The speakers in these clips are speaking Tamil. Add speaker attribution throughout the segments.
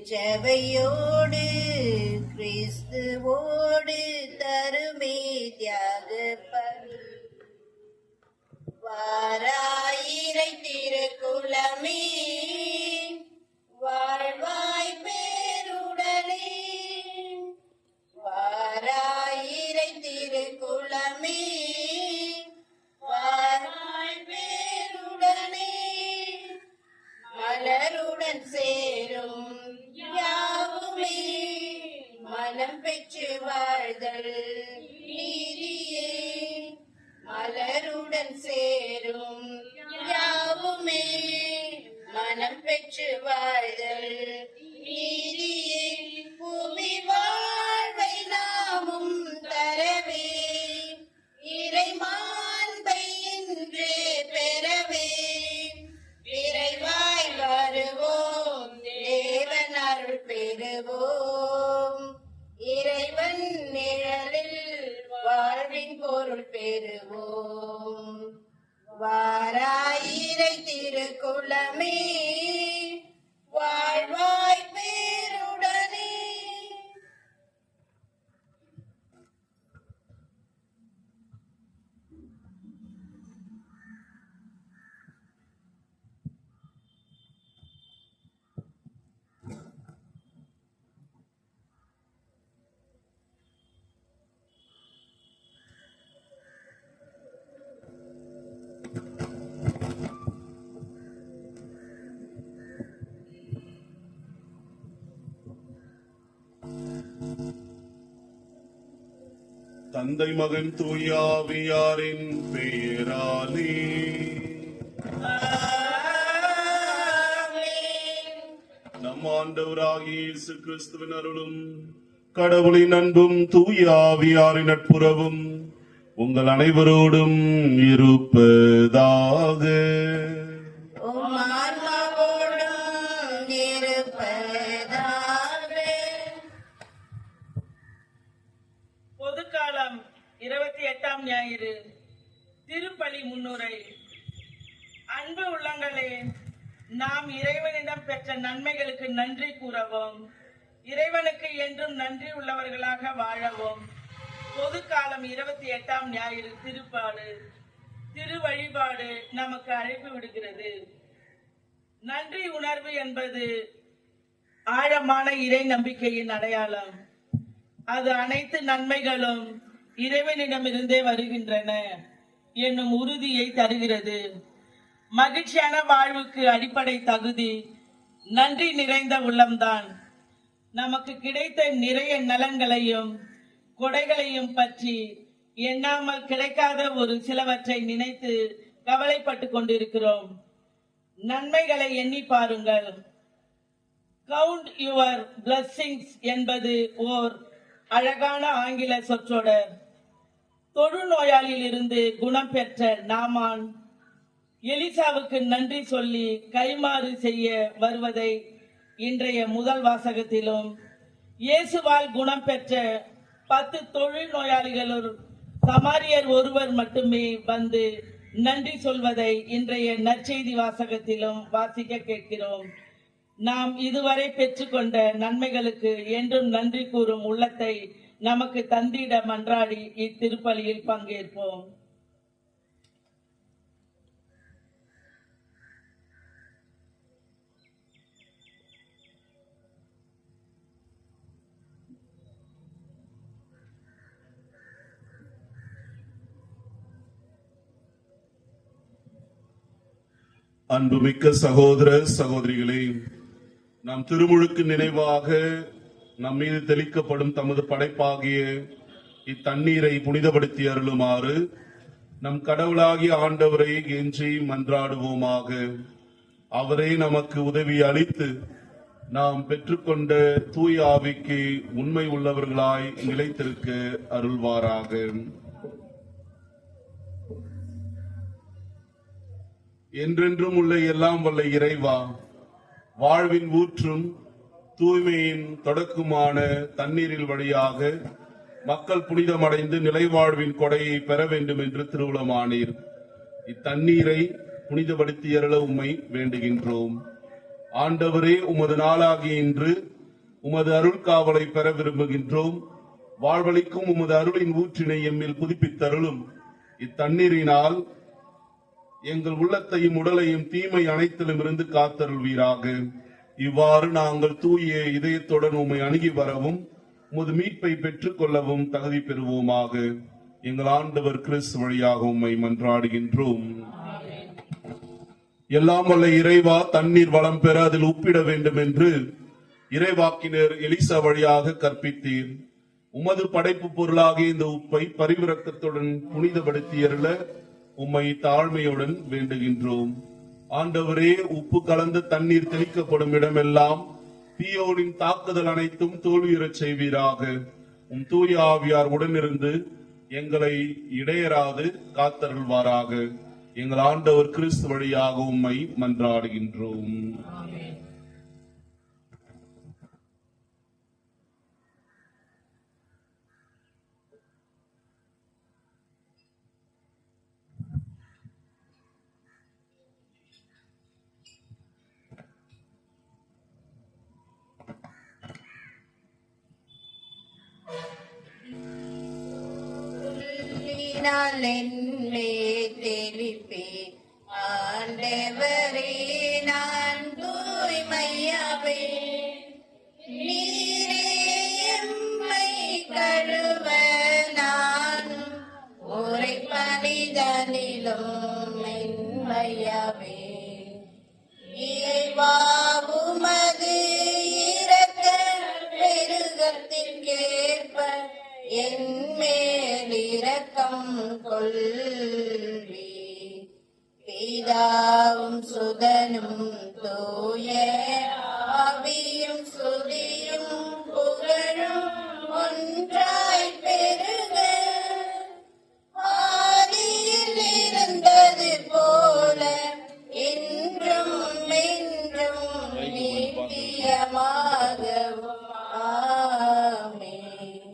Speaker 1: திருச்சபையோடு கிறிஸ்துவோடு தருமே தியாக பலி. வாராயிரை திருக்குலமே வாழ்வாய் பேருடனே. வாராயிரை திருக்குலமே வாராய் பேருடனே. மலருடன் சேரும் யாவுமே மனம் பெற்று வாழ்தல் நீதியே. மலருடன் சேரும் யாவுமே மனம் பெற்று வாழ்தல் நீதியே. பூமி வாழ்வை நாமும் தரவே இறை மாண்பை இன்று பெறவே விரைவாய் வருவோம் தேவன் அருள் பெறுவோம். இறைவன் நிழலில் வாழ்வின் பொருள் பெறுவோம். வாராயிரை திருக்குலமே வாழ்வாய் பேருடனே.
Speaker 2: தந்தை மகன் தூயாவியாரின் பெயராலே நம் ஆண்டவராகிய இயேசு கிறிஸ்துவின் அருளும் கடவுளின் அன்பும் தூயாவியாரின் நட்புறவும் உங்கள் அனைவரோடும் இருப்பதாக.
Speaker 3: பொதுக்காலம் 28ஆம் ஞாயிறு திருப்பலி முன்னுரை. அன்பு உள்ளங்களே, நாம் இறைவனிடம் பெற்ற நன்மைகளுக்கு நன்றி கூறவும் இறைவனுக்கு என்றும் நன்றி உள்ளவர்களாக வாழவும் பொதுக்காலம் 28ஆம் ஞாயிறு திருப்பாடு திரு வழிபாடு நமக்கு அழைப்பு விடுகிறது. நன்றி உணர்வு என்பது ஆழமான இறை நம்பிக்கையின் அடையாளம். அது அனைத்து நன்மைகளும் இறைவனிடமிருந்தே வருகின்றன என்னும் உறுதியை தருகிறது. மகிழ்ச்சியான வாழ்வுக்கு அடிப்படை தகுதி நன்றி நிறைந்த உள்ளம்தான். நமக்கு கிடைத்த நிறைய நலன்களையும் கொடைகளையும் பற்றி எண்ணாமல் கிடைக்காத ஒரு சிலவற்றை நினைத்து கவலைப்பட்டு கொண்டிருக்கிறோம். நன்மைகளை எண்ணி பாருங்கள். கவுண்ட் யுவர் பிளஸ்ஸிங்ஸ் என்பது ஓர் அழகான ஆங்கில சொற்றொடர். தொழுநோயாளியில் இருந்து குணம் பெற்ற நாமான் எலிசாவுக்கு நன்றி சொல்லி கைமாறு செய்ய வருவதை இன்றைய முதல் வாசகத்திலும், இயேசுவால் குணம் பெற்ற 10 தொழில் நோயாளிகளுள் சமாரியர் ஒருவர் மட்டுமே வந்து நன்றி சொல்வதை இன்றைய நற்செய்தி வாசகத்திலும் வாசிக்க கேட்கிறோம். நாம் இதுவரை பெற்றுக்கொண்ட நன்மைகளுக்கு என்றும் நன்றி கூறும் உள்ளத்தை நமக்கு தந்திட மன்றாடி இத்திருப்பலியில் பங்கேற்போம்.
Speaker 2: அன்புமிக்க சகோதர சகோதரிகளே, நாம் திருமுழுக்கு நினைவாக நம் மீது தெளிக்கப்படும் தமது படைப்பாகிய இத்தண்ணீரை புனிதப்படுத்தி அருளுமாறு நம் கடவுளாகிய ஆண்டவரை கெஞ்சி மன்றாடுவோமாக. அவரே நமக்கு உதவி அளித்து நாம் பெற்றுக்கொண்ட தூய ஆவிக்கு உண்மை உள்ளவர்களாய் நிலைத்திருக்க அருள்வாராக. என்றென்றும் உள்ள எல்லாம் வல்ல இறைவா, வாழ்வின் ஊற்றும் தூய்மையின் தொடக்கமான தண்ணீரில் வழியாக மக்கள் புனிதமடைந்து நிலைவாழ்வின் கொடையை பெற வேண்டும் என்று திருவுளமானீர். இத்தண்ணீரை புனிதப்படுத்தி அருள உம்மை வேண்டுகின்றோம். ஆண்டவரே, உமது நாளாகிய இன்று உமது அருள் காவலை பெற விரும்புகின்றோம். வாழ்வளிக்கும் உமது அருளின் ஊற்றினை எம்மில் புதுப்பித்தருளும். இத்தண்ணீரினால் எங்கள் உள்ளத்தையும் உடலையும் தீமை அனைத்திலும் இருந்து காத்தருள்வீராக. இவ்வாறு நாங்கள் தூய இதயத்துடன் உம்மை அணுகி வரவும் உமது மீட்பை பெற்றுக் கொள்ளவும் தகுதி பெறுவோமாக. எங்கள் ஆண்டவர் கிறிஸ்து வழியாக உம்மை மன்றாடுகின்றோம். எல்லாம் வல்ல இறைவா, தண்ணீர் வளம் பெற அதில் உப்பிட வேண்டும் என்று இறைவாக்கினர் எலிசா வழியாக கற்பித்தீர். உமது படைப்பு பொருளாகிய இந்த உப்பை பரிவிரக்கத்துடன் புனிதப்படுத்தியருள உம்மை தாழ்மையுடன் வேண்டுகின்றோம். ஆண்டவரே, உப்பு கலந்த தண்ணீர் தெளிக்கப்படும் இடமெல்லாம் தீயோனின் தாக்குதல் அனைத்தும் தோல்வியுறச் செய்வீராக. உம் தூய ஆவியார் உடனிருந்து எங்களை இடையராது காத்தருள்வாராக. எங்கள் ஆண்டவர் கிறிஸ்து வழியாக உம்மை மன்றாடுகின்றோம்.
Speaker 1: என்னை தெளிப்பே ஆண்டவரே, நான் தூய்மையாவே. நீரே எம்மை கழுவ நானும் உரை மனிதனிலும் மென்மையாவே. இறைவாவுமது இரக்க பெருகத்திற்கேற்ப என் மேல் இரக்கம் கொள்வி. பிதாவும் சுதனும் தூய ஆவியும் சுதியும் புகழும் ஒன்றாய் பெருக, ஆதியில் இருந்தது போல என்றும் என்றும் நித்தியமாகவும் ஆமென்.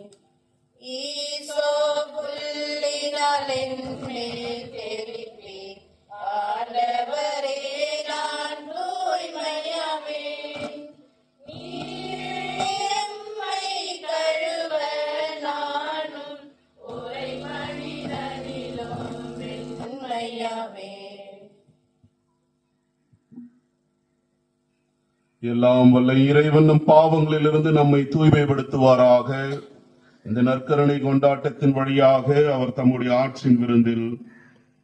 Speaker 1: ஈசோ புல்லினால் என்னை தெளிப்பே ஆண்டவரே, நான் தூய்மையாவேன். நீரே எம்மை கழுவ நானும் உரை மனிதனிலும் மென்மையாவேன்.
Speaker 2: எல்லாம் வல்ல இறைவன் நம் பாவங்களிலிருந்து நம்மை தூய்மைப்படுத்துவாராக. இந்த நற்கருணை கொண்டாட்டத்தின் வழியாக அவர் தம்முடைய ஆட்சியின் விருந்தில்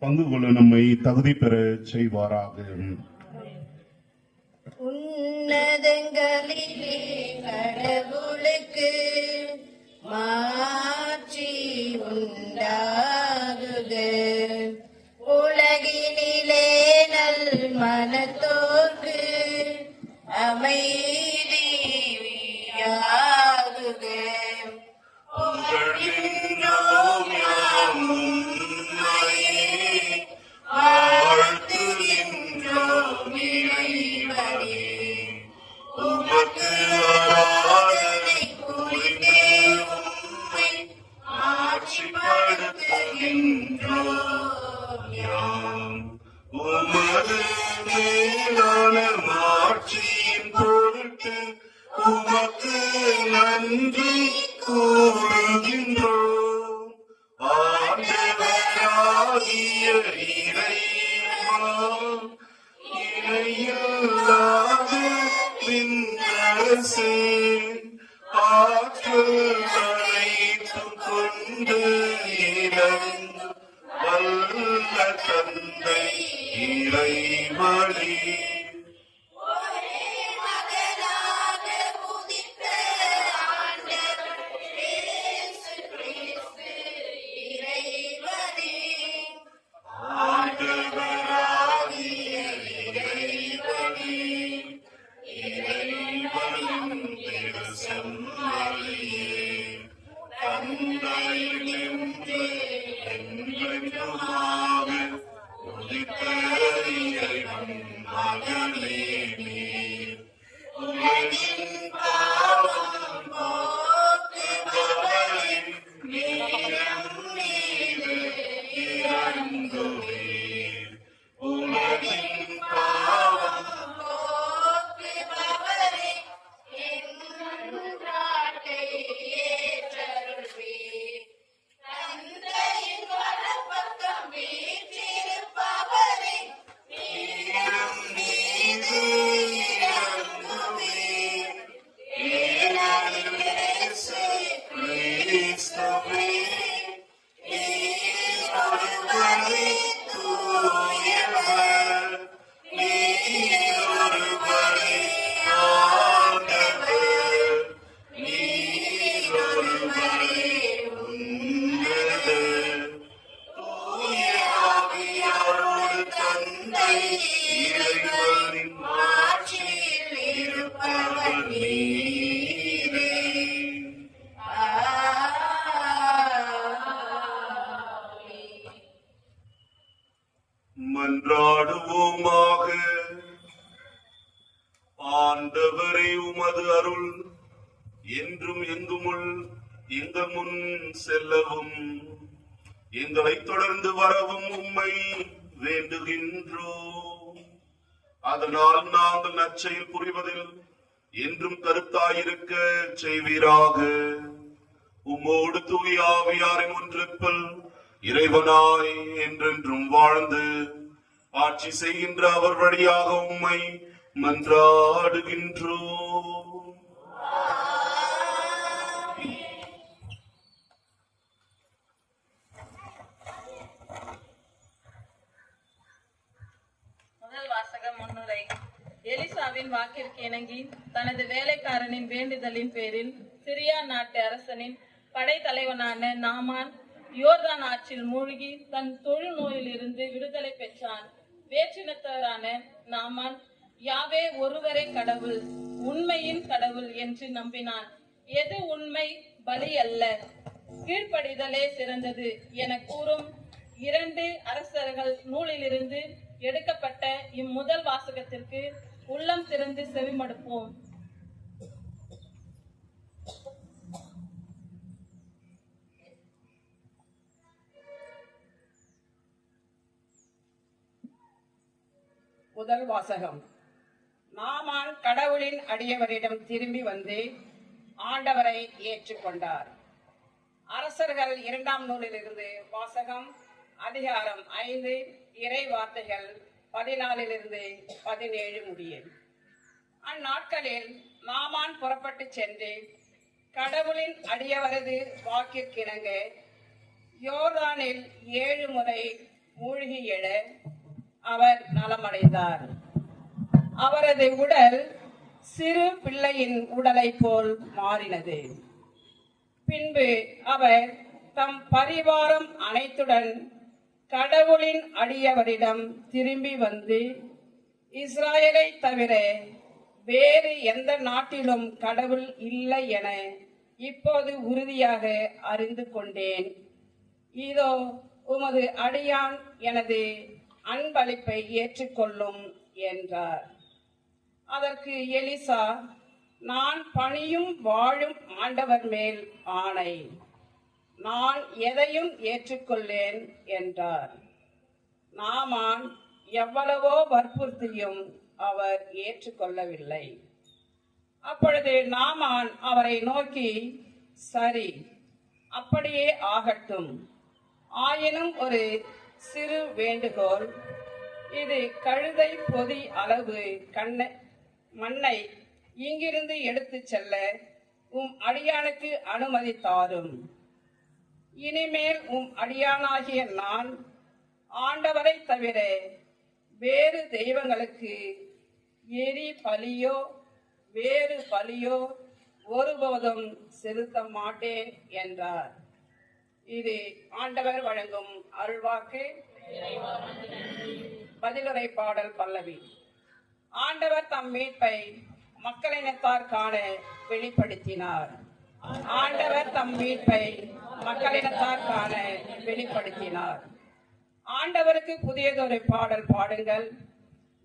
Speaker 2: பங்கு கொள்ள நம்மை தகுதி பெற செய்வாராக.
Speaker 1: உன்னதங்களிலே கடவுளுக்கு மாட்சி உண்டாகுக. உலகினிலே நல் மனத்தோர்க்கு அமைதியாகுக.
Speaker 2: புகழ்கின்றோம் யாம் உம்மையே, வாழ்த்துகின்றோம் இறைவனே. உமக்கு ஆராதனை புரிந்தே உம்மை ஆட்சிப்படுத்துகின்றோம் யாம். உமது மேலான மாட்சியின் பொருட்டு உமக்கு நன்றி கூறுகின்றோம். ஆண்டவராகிய இறைவா, இணையில்லாத விண்ணரசே, ஆற்றல் அனைத்தும் கொண்டு இறங்கும் வல்ல தந்தை இறைவனே,
Speaker 1: ஒரே மகனாக உதித்த ஆண்டவர் இயேசு கிறிஸ்து இறைவனே,
Speaker 2: ஆண்டவராகிய இறைவனே, இறைவனின் திருச்செம்மறியே, தந்தையினின்று என்றென்றுமாக உதித்த இறைவன் மகனே நீர். உலகின் பாவம் போக்குபவரே, நீரம் மீது இறங்குவீர். உலகின் பாவம்
Speaker 1: போக்குபவரே, எங்கள் இறைவனின் ஆட்சியில் இருப்பவர் நீரே.
Speaker 2: மன்றாடுவோமாக. ஆண்டவரே, உமது அருள் என்றும் எங்குமுள் எங்கள் முன் செல்லவும் எங்களை தொடர்ந்து வரவும் உம்மை வேண்டுகின்றோம். அதனால் நாங்கள் நற்செயல் புரிவதில் என்றும் கருத்தாயிருக்க செய்வீராக. உம்மோடு தூய ஆவியாரின் ஒன்றிப்பில் இறைவனாய் என்றென்றும் வாழ்ந்து ஆட்சி செய்கின்ற அவர் வழியாக உம்மை மன்றாடுகின்றோம்.
Speaker 3: முதல் வாசகம் முன்னுரை. எலிசாவின் வாக்கிற்கு இணங்கி தனது வேலைக்காரனின் வேண்டுதலின் பேரில் சிரியா நாட்டு அரசனின் படைத்தலைவனான நாமான் யோர்தான் ஆற்றில் மூழ்கி தன் தொழுநோயில் இருந்து விடுதலை பெற்றான். வேற்றினத்தவரான நாமான் யாவே ஒருவரே கடவுள், உண்மையின் கடவுள் என்று நம்பினான். எது உண்மை, பலி அல்ல, கீழ்ப்படிதலே சிறந்தது என கூறும் 2 அரசர்கள் நூலிலிருந்து எடுக்கப்பட்ட இம்முதல் வாசகத்திற்கு உள்ளம் திறந்து செவிமடுப்போம்.
Speaker 4: முதல் வாசகம். நாமான் கடவுளின் அடியவரிடம் திரும்பி வந்து ஆண்டவரை ஏற்றுக்கொண்டார். அரசர்கள் 2ஆம் நூலிலிருந்து வாசகம். அதிகாரம் 5, இறை வார்த்தைகள் 14 17 முடிய. அந்நாட்களில் நாமான் புறப்பட்டு சென்று கடவுளின் அடியவரது வாக்கிற்கிணங்க யோர்தானில் 7 முறை மூழ்கி எழ அவர் நலமடைந்தார். அவரது உடல் சிறு பிள்ளையின் உடலை போல் மாறினது. பின்பு அவர் தம் பரிவாரம் அனைத்துடன் கடவுளின் அடியவரிடம் திரும்பி வந்து, இஸ்ராயலை தவிர வேறு எந்த நாட்டிலும் கடவுள் இல்லை என இப்போது உறுதியாக அறிந்து கொண்டேன். இதோ உமது அடியான் எனது அன்பளிப்பை ஏற்றுக்கொள்ளும் என்றார். அதற்கு எலிசா, நான் பணியும் வாழும் ஆண்டவர் மேல் ஆணை, நான் எதையும் ஏற்றுக்கொள்ளேன் என்றார். நாமான் எவ்வளவோ வற்புறுத்தியும் அவர் ஏற்றுக்கொள்ளவில்லை. அப்பொழுது நாமான் அவரை நோக்கி, சரி, அப்படியே ஆகட்டும். ஆயினும் ஒரு சிறு வேண்டுகோள். இது கழுதை பொதி அளவு மண்ணை இங்கிருந்து எடுத்துச் செல்ல உம் அடியானுக்கு அனுமதி தாரும். இனிமேல் உம் அடியானாகிய நான் ஆண்டவரை தவிர வேறு தெய்வங்களுக்கு எரி பலியோ வேறு பலியோ ஒருபோதும் செலுத்த மாட்டேன் என்றார். இது ஆண்டவர் வழங்கும் அருள்வாக்கு. பதிலுரை பாடல் பல்லவி. ஆண்டவர் தம் மீட்பை மக்களினத்தார் காண வெளிப்படுத்தினார். ஆண்டவர் தம் மீட்பை மக்களினத்தார் காண வெளிப்படுத்தினார். ஆண்டவருக்கு புதியதொரு பாடல் பாடுங்கள்,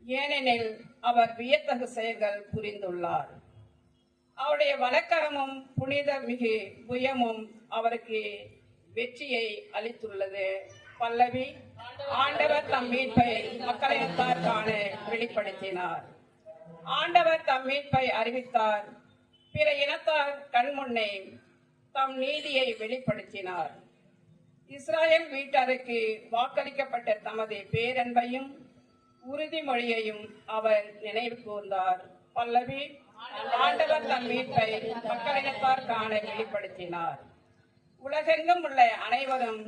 Speaker 4: ஏனெனில் அவர் வியத்தகு செயல்கள் புரிந்துள்ளார். அவருடைய வலக்கரமும் புனித மிகு புயமும் அவருக்கு வெற்றியை அளித்துள்ளது. பல்லவி. ஆண்டவர் தம் மீட்பை மக்களினத்தார் காண வெளிப்படுத்தினார். ஆண்டவர் தம் மீட்பை அறிவித்தார். பிற இனத்தார் கண்முன்னே தம் நீதியை வெளிப்படுத்தினார். இஸ்ராயல் வீட்டாருக்கு வாக்களிக்கப்பட்ட தமது பேரன்பையும் உறுதிமொழியையும் அவர் நினைவு கூர்ந்தார். பல்லவி. ஆண்டவர் தம் மீட்பை மக்களினத்தார் காண வெளிப்படுத்தினார். உலகெங்கும் உள்ள அனைவரும்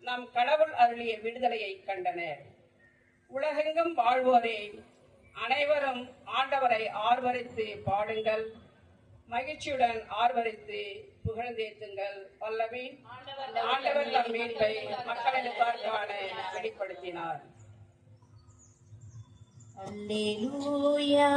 Speaker 4: நம் கடவுள் அருளிய விடுதலையை கண்டனர். உலகெங்கும் வாழ்வோரே, அனைவரும் ஆண்டவரை ஆர்வரித்து பாடுங்கள், மகிழ்ச்சியுடன் ஆர்வரித்து புகழ்ந்தேத்துங்கள். பல்லவி. ஆண்டவர் தம் மீட்பை மக்களினத்தார் காண வெளிப்படுத்தினார்.
Speaker 1: அல்லேலூயா.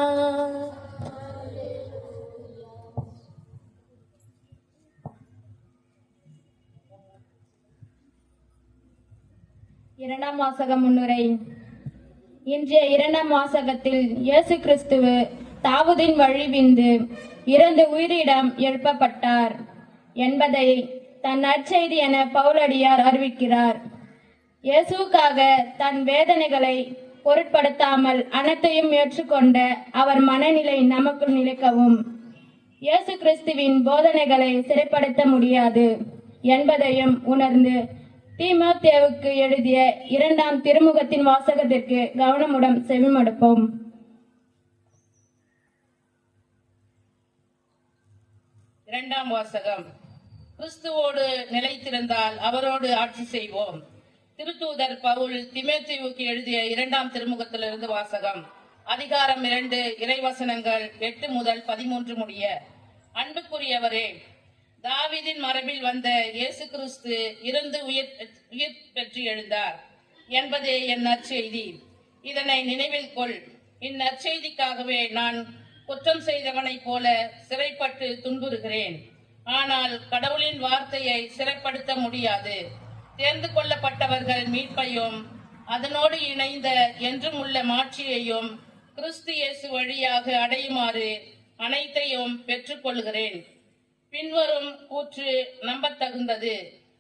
Speaker 5: இரண்டாம் வாசக முன்னுரை. இன்றைய இரண்டாம் வாசகத்தில் இயேசு கிறிஸ்துவு தாவூதின் வழிவிந்து இறந்து உயிரிடம் எழுப்பப்பட்டார் என்பதை தன் நற்செய்தி என பவுலடியார் அறிவிக்கிறார். இயேசுவுக்காக தன் வேதனைகளை பொருட்படுத்தாமல் அனைத்தையும் ஏற்றுக்கொண்ட அவர் மனநிலை நமக்குள் நிலைக்கவும், இயேசு கிறிஸ்துவின் போதனைகளை சிறைப்படுத்த முடியாது என்பதையும் உணர்ந்து தீமோத்தேவுக்கு எழுதிய 2ஆம் திருமுகத்தின் வாசகத்திற்கு கவனமுடன் செவிமடுப்போம்.
Speaker 4: இரண்டாம் வாசகம். கிறிஸ்துவோடு நிலைத்திருந்தால் அவரோடு ஆட்சி செய்வோம். திருத்தூதர் பவுல் தீமோத்தேயுவுக்கு எழுதிய 2ஆம் திருமுகத்திலிருந்து வாசகம். அதிகாரம் 2, இறைவசனங்கள் 8 முதல் 13 முடிய. அன்புக்குரியவரே, தாவீதின் மரபில் வந்த இயேசு கிறிஸ்து இருந்து உயிர் பெற்று எழுந்தார் என்பதே என் நற்செய்தி. இதனை நினைவில் கொள். இந்நற்செய்திக்காகவே நான் குற்றம் செய்தவனைப் போல சிறைப்பட்டு துன்புறுகிறேன். ஆனால் கடவுளின் வார்த்தையை சிறைப்படுத்த முடியாது. தேர்ந்து கொள்ளப்பட்டவர்கள் மீட்பையும் அதனோடு இணைந்த என்றும் உள்ள மாட்சியையும் கிறிஸ்து இயேசு வழியாக அடையுமாறு அனைத்தையும் பெற்றுக்கொள்கிறேன். பின்வரும் கூற்று நம்பத்தகுந்தது.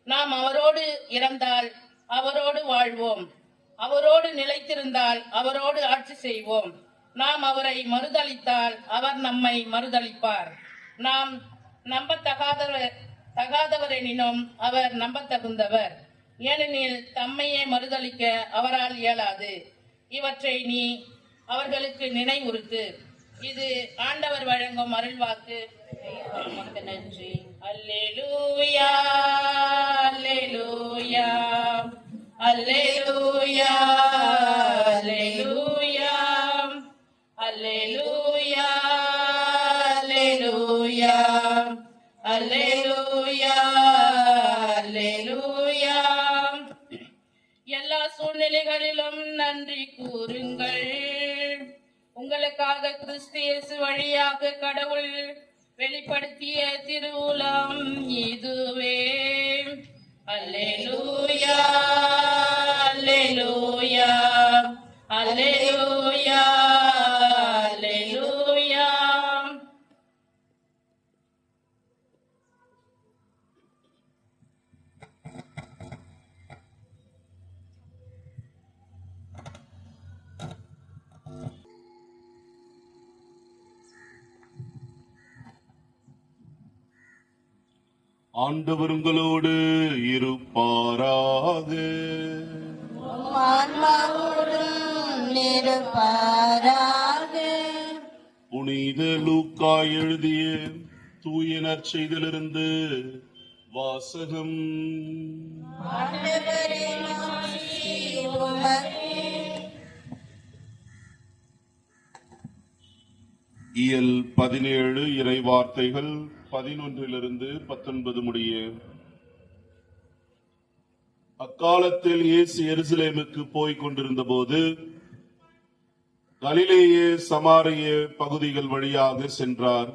Speaker 4: நாம் அவரோடு இறந்தால் அவரோடு வாழ்வோம், அவரோடு நிலைத்திருந்தால் அவரோடு ஆட்சி செய்வோம். நாம் அவரை மறுதலித்தால் அவர் நம்மை மறுதலிப்பார். நாம் நம்பத்தகாதவரெனினும் அவர் நம்பத்தகுந்தவர், ஏனெனில் தம்மையே மறுதலிக்க அவரால் இயலாது. இவற்றை நீ அவர்களுக்கு நினைவுறுத்து. இது ஆண்டவர் வழங்கும் அருள்வாக்கு. நன்றி. அல்லேலூயா, அல்லேலூயா, அல்லேலூயா, அல்லேலூயா, அல்லேலூயா, அல்லேலூயா, அல்லேலூயா, அல்லேலூயா. எல்லா சூழ்நிலைகளிலும் நன்றி கூறுங்கள். உங்களுக்காக கிறிஸ்து இயேசு வழியாக கடவுள் வெளிப்படுத்திய திருவுளம் இதுவே. அல்லேலூயா, அல்லேலூயா, அல்லேலூயா, அல்லேலூயா.
Speaker 2: ஆண்டவர் உங்களோடு இருப்பாராக.
Speaker 1: ஆன்மாவோடும் இருப்பாராக.
Speaker 2: புனித லூக்கா எழுதிய தூய நற்செய்தியிலிருந்து வாசகம்.
Speaker 1: ஆண்டவரே, மாட்சி உமக்கே.
Speaker 2: இயல் 17 இறை வார்த்தைகள் 11 - 19 முடிய. அக்காலத்தில் இயேசு எருசலேமுக்கு போய்க் கொண்டிருந்த போது கலிலேய சமாரிய பகுதிகள் வழியாக சென்றார்.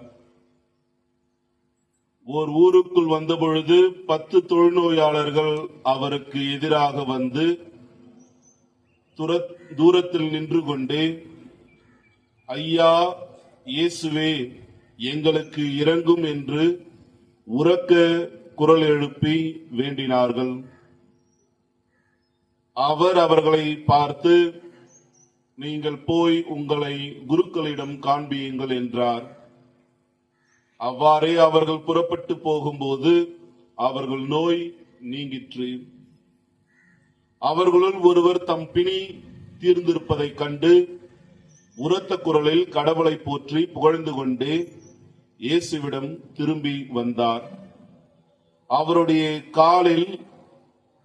Speaker 2: ஓர் ஊருக்குள் வந்தபொழுது 10 தொழுநோயாளர்கள் அவருக்கு எதிராக வந்து தூரத்தில் நின்று கொண்டே, ஐயா, இயேசுவே, எங்களுக்கு இரங்கும் என்று உரக்க குரல் எழுப்பி வேண்டினார்கள். அவர் அவர்களை பார்த்து, நீங்கள் போய் உங்களை குருக்களிடம் காண்பியுங்கள் என்றார். அவ்வாறே அவர்கள் புறப்பட்டு போகும்போது அவர்கள் நோய் நீங்கிற்று. அவர்களுள் ஒருவர் தம் பிணி தீர்ந்திருப்பதைக் கண்டு உரத்த குரலில் கடவுளை போற்றி புகழ்ந்து கொண்டே இயேசுவிடம் திரும்பி வந்தார். அவருடைய காலில்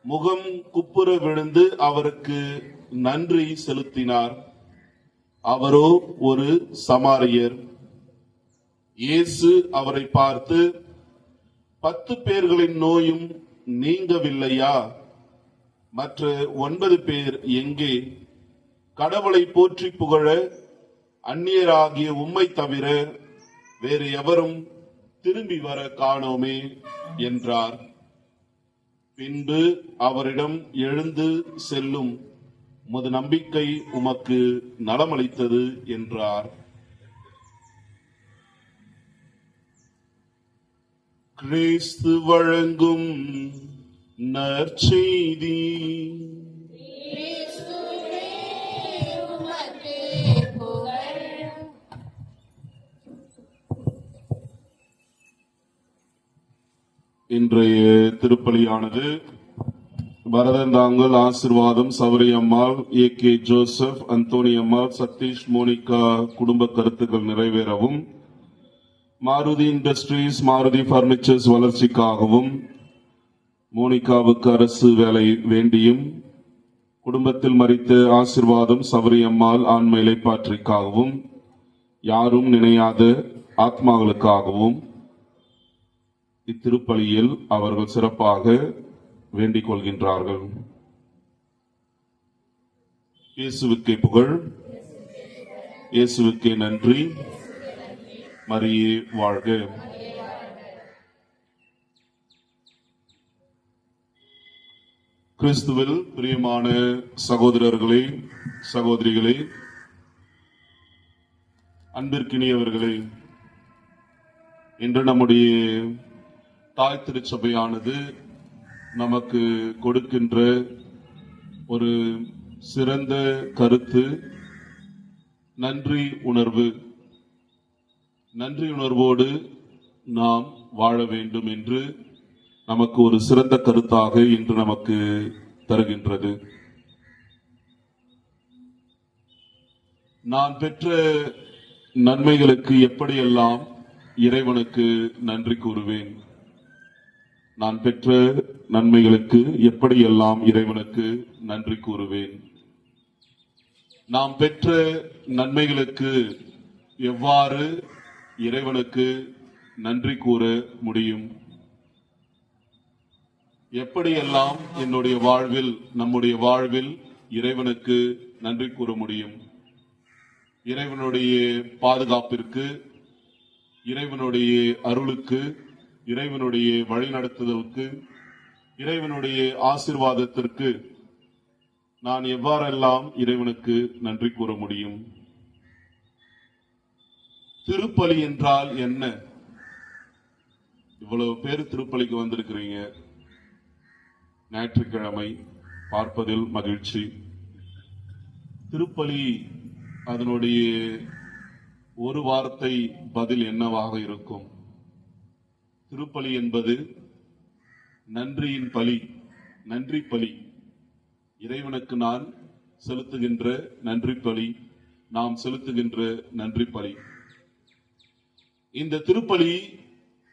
Speaker 2: முகம் குப்புற விழுந்து அவருக்கு நன்றி செலுத்தினார். அவரோ ஒரு சமாரியர். இயேசு அவரை பார்த்து, 10 பேர்களின் நோயும் நீங்கவில்லையா? மற்ற 9 பேர் எங்கே? கடவுளை போற்றி புகழ அந்நியராகிய உம்மை தவிர வேறு எவரும் திரும்பி வர காணோமே என்றார். பின்பு அவரிடம் எழுந்து செல்லும், உமது நம்பிக்கை உமக்கு நலமளித்தது என்றார். கிறிஸ்து வழங்கும் நற்செய்தி. இன்றைய திருப்பலியானது பரதந்தாங்கல் ஆசிர்வாதம் சௌரி அம்மாள், ஏ.கே. ஜோசப், அந்தோனி அம்மாள், சதீஷ், மோனிகா குடும்ப கருத்துக்கள் நிறைவேறவும், மாருதி இண்டஸ்ட்ரீஸ், மாருதி பர்னிச்சர்ஸ் வளர்ச்சிக்காகவும், மோனிகாவுக்கு அரசு வேலை வேண்டியும், குடும்பத்தில் மரித்த ஆசிர்வாதம் சௌரி அம்மாள் ஆன்ம இலைப்பாற்றிக்காகவும், யாரும் நினையாத ஆத்மாக்களுக்காகவும் இத்திருப்பலியில் அவர்கள் சிறப்பாக வேண்டிக் கொள்கின்றார்கள். இயேசுவுக்கே புகழ், இயேசுவுக்கே நன்றி, மரியே வாழ்க. கிறிஸ்துவில் பிரியமான சகோதரர்களே, சகோதரிகளே, அன்பிற்கினியவர்களே, இன்று நம்முடைய தாய் திருச்சபையானது நமக்கு கொடுக்கின்ற ஒரு சிறந்த கருத்து நன்றி உணர்வு. நன்றி உணர்வோடு நாம் வாழ வேண்டும் என்று நமக்கு ஒரு சிறந்த கருத்தாக இன்று நமக்கு தருகின்றது. நான் பெற்ற நன்மைகளுக்கு எப்படியெல்லாம் இறைவனுக்கு நன்றி கூறுவேன்? நான் பெற்ற நன்மைகளுக்கு எப்படியெல்லாம் இறைவனுக்கு நன்றி கூறுவேன்? நாம் பெற்ற நன்மைகளுக்கு எவ்வாறு இறைவனுக்கு நன்றி கூற முடியும்? எப்படியெல்லாம் என்னுடைய வாழ்வில், நம்முடைய வாழ்வில் இறைவனுக்கு நன்றி கூற முடியும்? இறைவனுடைய பாதுகாப்பிற்கு, இறைவனுடைய அருளுக்கு, இறைவனுடைய வழிநடத்துதலுக்கு, இறைவனுடைய ஆசீர்வாதத்திற்கு நான் எவ்வாறெல்லாம் இறைவனுக்கு நன்றி கூற முடியும்? திருப்பலி என்றால் என்ன? இவ்வளவு பேர் திருப்பலிக்கு வந்திருக்கிறீங்க. ஞாயிற்றுக்கிழமை பார்ப்பதில் மகிழ்ச்சி. திருப்பலி, அதனுடைய ஒரு வார்த்தை பதில் என்னவாக இருக்கும்? திருப்பலி என்பது நன்றியின் பலி, நன்றி பலி. இறைவனுக்கு நான் செலுத்துகின்ற நன்றி பலி, நாம் செலுத்துகின்ற நன்றி பலி. இந்த திருப்பலி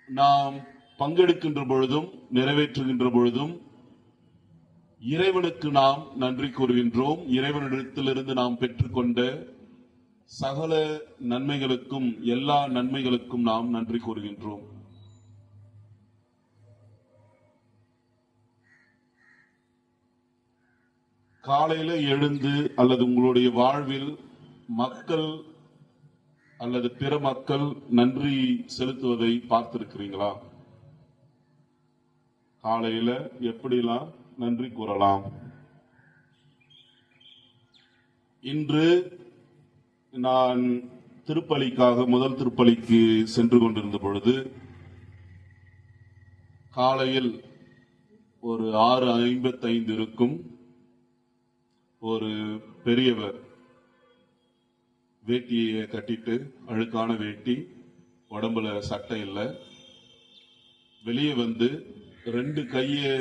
Speaker 2: நாம் பங்கெடுக்கின்ற பொழுதும் நிறைவேற்றுகின்ற பொழுதும் இறைவனுக்கு நாம் நன்றி கூறுகின்றோம். இறைவனிடத்திலிருந்து நாம் பெற்றுக்கொண்ட சகல நன்மைகளுக்கும், எல்லா நன்மைகளுக்கும் நாம் நன்றி கூறுகின்றோம். காலையில எழுந்து அல்லது உங்களுடைய வாழ்வில் மக்கள் அல்லது பிற மக்கள் நன்றி செலுத்துவதை பார்த்திருக்கிறீங்களா? காலையில எப்படிலாம் நன்றி கூறலாம்? இன்று நான் திருப்பலிக்காக முதல் திருப்பலிக்கு சென்று கொண்டிருந்த பொழுது காலையில் ஒரு 6:55 இருக்கும். ஒரு பெரியவர் வேட்டியை கட்டிட்டு, அழுக்கான வேட்டி, உடம்புல சட்டை இல்லை, வெளியே வந்து 2 கையை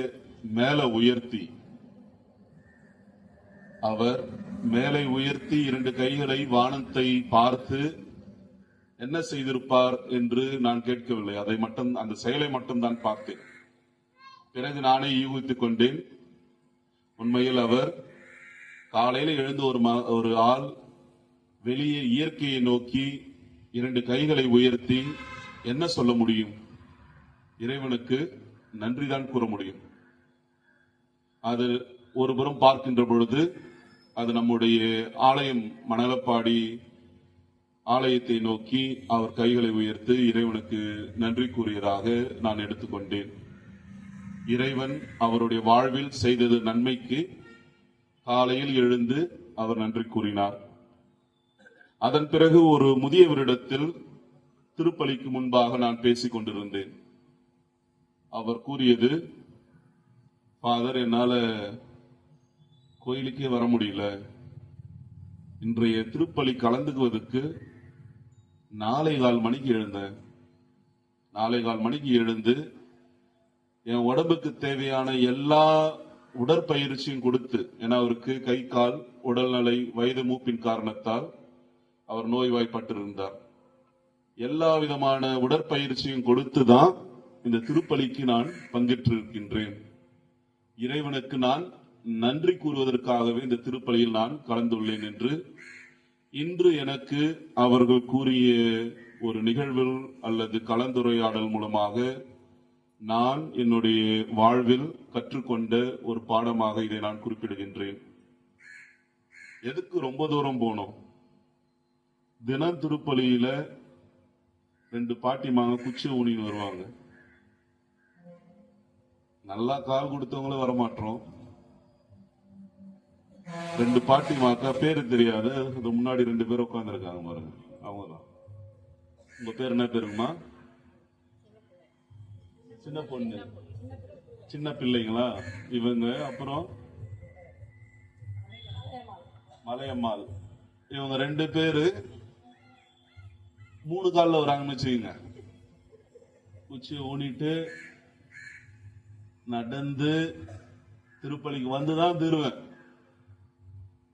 Speaker 2: மேல உயர்த்தி, அவர் மேலே உயர்த்தி 2 கைகளை வானத்தை பார்த்து என்ன செய்திருப்பார் என்று நான் கேட்கவில்லை. அதை மட்டும், அந்த செயலை மட்டும் தான் பார்த்தேன். பிறகு நானே யூகித்துக் கொண்டேன். உண்மையில் அவர் காலையில எழுந்து ஒரு ஆள் வெளியே இயற்கையை நோக்கி 2 கைகளை உயர்த்தி என்ன சொல்ல முடியும்? இறைவனுக்கு நன்றிதான் கூற முடியும். அது ஒரு புறம் பார்க்கின்ற பொழுது அது நம்முடைய ஆலயம் மணலப்பாடி ஆலயத்தை நோக்கி அவர் கைகளை உயர்த்தி இறைவனுக்கு நன்றி கூறியதாக நான் எடுத்துக்கொண்டேன். இறைவன் அவருடைய வாழ்வில் செய்தது நன்மைக்கு காலையில் எழுந்து அவர் நன்றி கூறினார். அதன் பிறகு ஒரு முதியவரிடத்தில் திருப்பலிக்கு முன்பாக நான் பேசிக் கொண்டிருந்தேன். அவர் கூறியது, ஃபாதர், என்னால கோயிலுக்கே வர முடியல, இன்றைய திருப்பலி கலந்துக்குவதற்கு 4:15 மணிக்கு எழுந்தேன். 4:15 மணிக்கு எழுந்து என் உடம்புக்கு தேவையான எல்லா உடற்பயிற்சியும் கொடுத்து, ஏன்னா அவருக்கு கை கால் உடல்நிலை வயது மூப்பின் காரணத்தால் அவர் நோய்வாய்ப்பட்டிருந்தார். எல்லா விதமான உடற்பயிற்சியும் கொடுத்துதான் இந்த திருப்பலிக்கு நான் பங்கேற்றிருக்கின்றேன். இறைவனுக்கு நான் நன்றி கூறுவதற்காகவே இந்த திருப்பலியில் நான் கலந்துள்ளேன் என்று இன்று எனக்கு அவர்கள் கூறிய ஒரு நிகழ்வில் அல்லது கலந்துரையாடல் மூலமாக நான் என்னுடைய வாழ்வில் கற்றுக்கொண்ட ஒரு பாடமாக இதை நான் குறிப்பிடுகின்றேன். எதுக்கு ரொம்ப தூரம் போனோம்? தினம் திருப்பலியில 2 பாட்டிமாங்க குச்சி ஊனின்னு வருவாங்க. நல்லா கால் கொடுத்தவங்களும் வரமாட்டோம். 2 பாட்டிமாக்கா, பேரு தெரியாது, அது முன்னாடி 2 பேர் உட்கார்ந்து இருக்காங்க பாருங்க, அவங்கதான். உங்க பேர் என்ன பேருங்கம்மா? சின்ன பொண்ணு, சின்ன பிள்ளைங்களா இவங்க? அப்புறம் மலையம்மாள். இவங்க 2 பேரு 3 காலில் வராங்கன்னு வச்சுக்கோங்க. குச்சியை ஊனிட்டு நடந்து திருப்பலிக்கு வந்துதான் தருவேன்.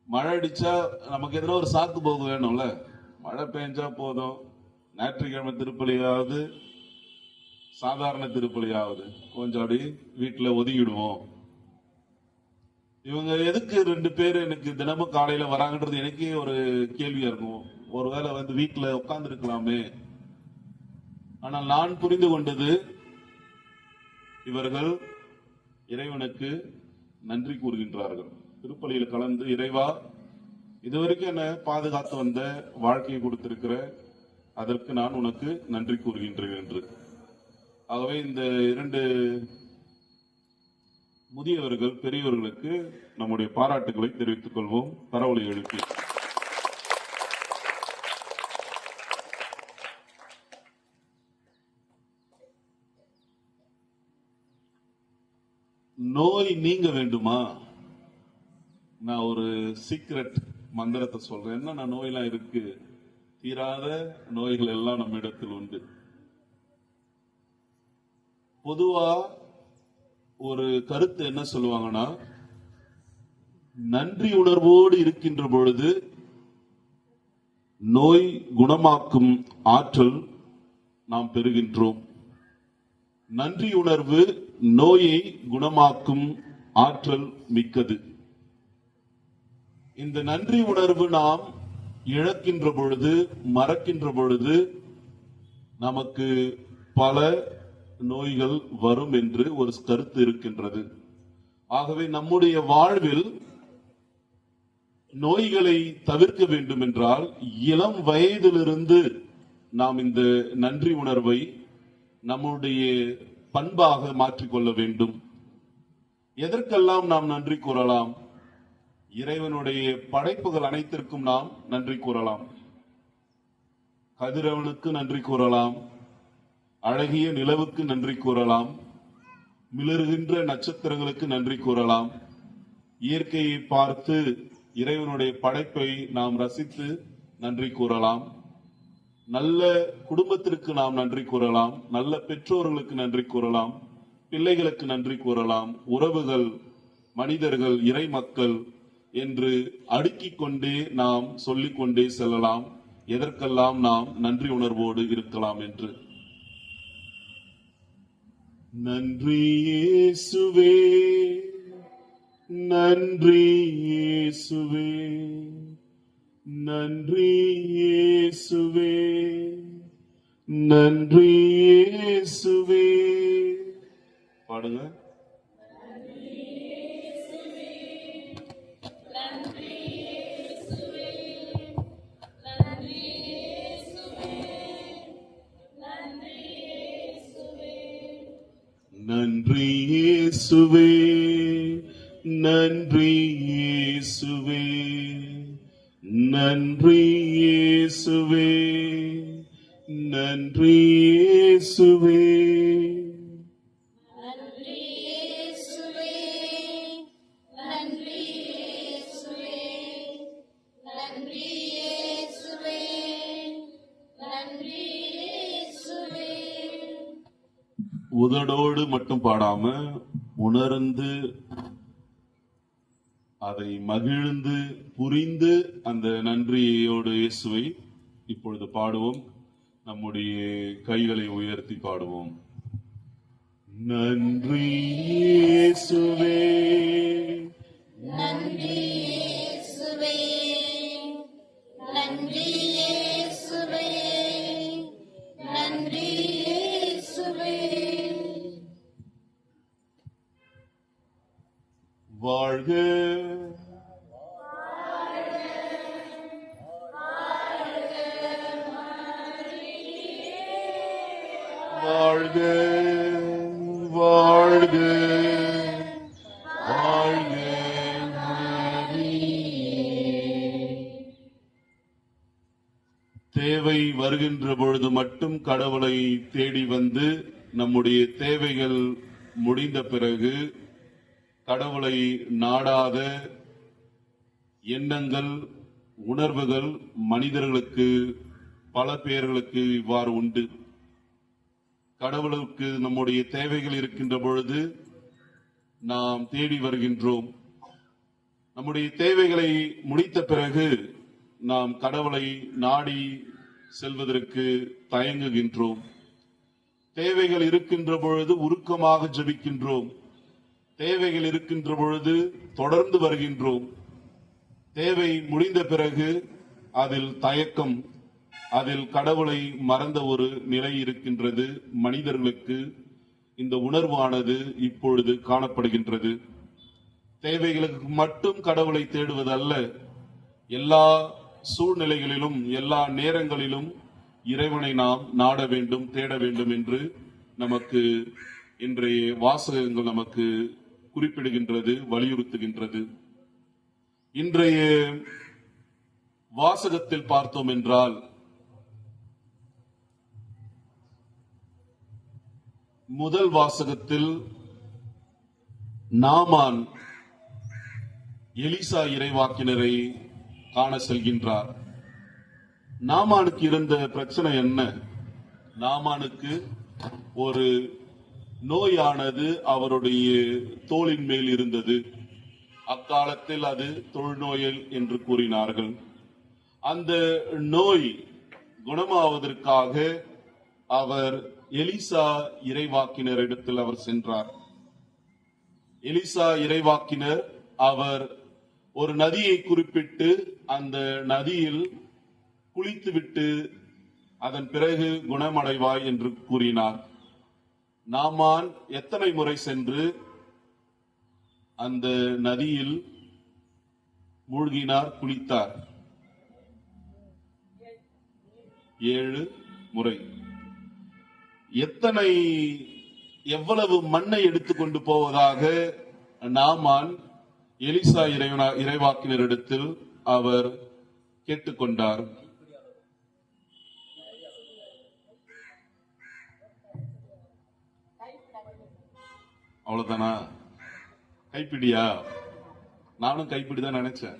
Speaker 2: மழை அடிச்சா நமக்கு எதிராக ஒரு சாக்கு போக வேணும்ல. மழை பெஞ்சா போதும், ஞாயிற்றுக்கிழமை திருப்பலியாவது சாதாரண திருப்பலியாவது கொஞ்சம் அப்படி வீட்டுல ஒதுங்கிடுவோம். இவங்க எதுக்கு 2 பேர் எனக்கு தினமும் காலையில வராங்கன்றது எனக்கே ஒரு கேள்வியா இருக்கும். ஒருவேளை வீட்டுல உட்கார்ந்து இருக்கலாமே. ஆனால் நான் புரிந்து கொண்டது, இவர்கள் இறைவனுக்கு நன்றி கூறுகின்றார்கள். திருப்பலியில் கலந்து, இறைவா, இதுவரைக்கும் என்ன பாதுகாத்து வந்த வாழ்க்கையை கொடுத்திருக்கிற, அதற்கு நான் உனக்கு நன்றி கூறுகின்றேன் என்று. ஆகவே இந்த 2 முதியவர்கள், பெரியவர்களுக்கு நம்முடைய பாராட்டுகளை தெரிவித்துக் கொள்வோம். கரவொலி எழுப்பி. நோய் நீங்க வேண்டுமா? நான் ஒரு சீக்ரெட் மந்திரத்தை சொல்றேன். என்ன நோயெல்லாம் இருக்கு, தீராத நோய்கள் எல்லாம் நம்ம இடத்தில் உண்டு. பொதுவா ஒரு கருத்து என்ன சொல்லுவாங்கன்னா, நன்றி உணர்வோடு இருக்கின்ற பொழுது நோய் குணமாக்கும் ஆற்றல் நாம் பெறுகின்றோம். நன்றி உணர்வு நோயை குணமாக்கும் ஆற்றல் மிக்கது. இந்த நன்றி உணர்வு நாம் இழக்கின்ற பொழுது, மறக்கின்ற பொழுது நமக்கு பல நோய்கள் வரும் என்று ஒரு கருத்து இருக்கின்றது. ஆகவே நம்முடைய வாழ்வில் நோய்களை தவிர்க்க வேண்டும் என்றால் இளம் வயதிலிருந்து நாம் இந்த நன்றி உணர்வை நம்முடைய பண்பாக மாற்றிக்கொள்ள வேண்டும். எதற்கெல்லாம் நாம் நன்றி கூறலாம்? இறைவனுடைய படைப்புகள் அனைத்திற்கும் நாம் நன்றி கூறலாம். கதிரவனுக்கு நன்றி கூறலாம், அழகிய நிலவுக்கு நன்றி கூறலாம், மிளறுகின்ற நட்சத்திரங்களுக்கு நன்றி கூறலாம். இயற்கையை பார்த்து இறைவனுடைய படைப்பை நாம் ரசித்து நன்றி கூறலாம். நல்ல குடும்பத்திற்கு நாம் நன்றி கூறலாம், நல்ல பெற்றோர்களுக்கு நன்றி கூறலாம், பிள்ளைகளுக்கு நன்றி கூறலாம், உறவுகள், மனிதர்கள், இறை மக்கள் என்று அடுக்கிக் கொண்டே நாம் சொல்லிக் கொண்டே செல்லலாம். எதற்கெல்லாம் நாம் நன்றி உணர்வோடு இருக்கலாம் என்று. நன்றி இயேசுவே, நன்றி இயேசுவே, நன்றி இயேசுவே, நன்றி இயேசுவே. பாடுங்க.
Speaker 4: நன்றி
Speaker 2: இயேசுவே நன்றி இயேசுவே நன்றி இயேசுவே நன்றி இயேசுவே உதடோடு மட்டும் பாடாம உணர்ந்து அதை மகிழ்ந்து புரிந்து அந்த நன்றியோடு இயேசுவை இப்பொழுது பாடுவோம். நம்முடைய கைகளை உயர்த்தி பாடுவோம். நன்றி இயேசுவே
Speaker 1: நன்றி இயேசுவே நன்றி இயேசுவே நன்றி இயேசுவே.
Speaker 2: வாழ்க வாழ்க வாழ்க வாழ்க தேவை வருகின்ற பொழுது மட்டும் கடவுளை தேடி வந்து நம்முடைய தேவைகள் முடிந்த பிறகு கடவுளை நாடாத எண்ணங்கள் உணர்வுகள் மனிதர்களுக்கு பல பேர்களுக்கு இவ்வாறு உண்டு. கடவுளுக்கு நம்முடைய தேவைகள் இருக்கின்ற பொழுது நாம் தேடி வருகின்றோம். நம்முடைய தேவைகளை முடித்த பிறகு நாம் கடவுளை நாடி செல்வதற்கு தயங்குகின்றோம். தேவைகள் இருக்கின்ற பொழுது உருக்கமாக ஜெபிக்கின்றோம். தேவைகள் இருக்கின்ற பொழுது தொடர்ந்து வருகின்றோம். தேவை முடிந்த பிறகு அதில் தயக்கம், அதில் கடவுளை மறந்த ஒரு நிலை இருக்கின்றது. மனிதர்களுக்கு இந்த உணர்வானது இப்பொழுது காணப்படுகின்றது. தேவைகளுக்கு மட்டும் கடவுளை தேடுவதல்ல, எல்லா சூழ்நிலைகளிலும் எல்லா நேரங்களிலும் இறைவனை நாம் நாட வேண்டும், தேட வேண்டும் என்று நமக்கு இன்றைய வாசகங்கள் நமக்கு குறிப்பிடுகின்றது, வலியுறுத்துகின்றது. இன்றைய வாசகத்தில் பார்த்தோம் என்றால் முதல் வாசகத்தில் நாமான் எலிசா இறைவாக்கினரை காண செல்கின்றார். நாமானுக்கு இருந்த பிரச்சனை என்ன? நாமானுக்கு ஒரு நோயானது அவருடைய தோளின் மேல் இருந்தது. அக்காலத்தில் அது தொழுநோயல் என்று கூறினார்கள். அந்த நோய் குணமாவதற்காக அவர் எலிசா இறைவாக்கினரிடத்தில் அவர் சென்றார். எலிசா இறைவாக்கினர் அவர் ஒரு நதியை குறிப்பிட்டு அந்த நதியில் குளித்துவிட்டு அதன் பிறகு குணமடைவாய் என்று கூறினார். நாமான் எத்தனை முறை சென்று அந்த நதியில் மூழ்கினார், குளித்தார்? 7 முறை. எவ்வளவு மண்ணை எடுத்துக்கொண்டு போவதாக நாமான் எலிசா இறைவாக்கினரிடத்தில் அவர் கேட்டுக்கொண்டார். அவ்வளவுதானா? கைப்பிடியா? நானும் கைப்பிடிதான் நினைச்சேன்.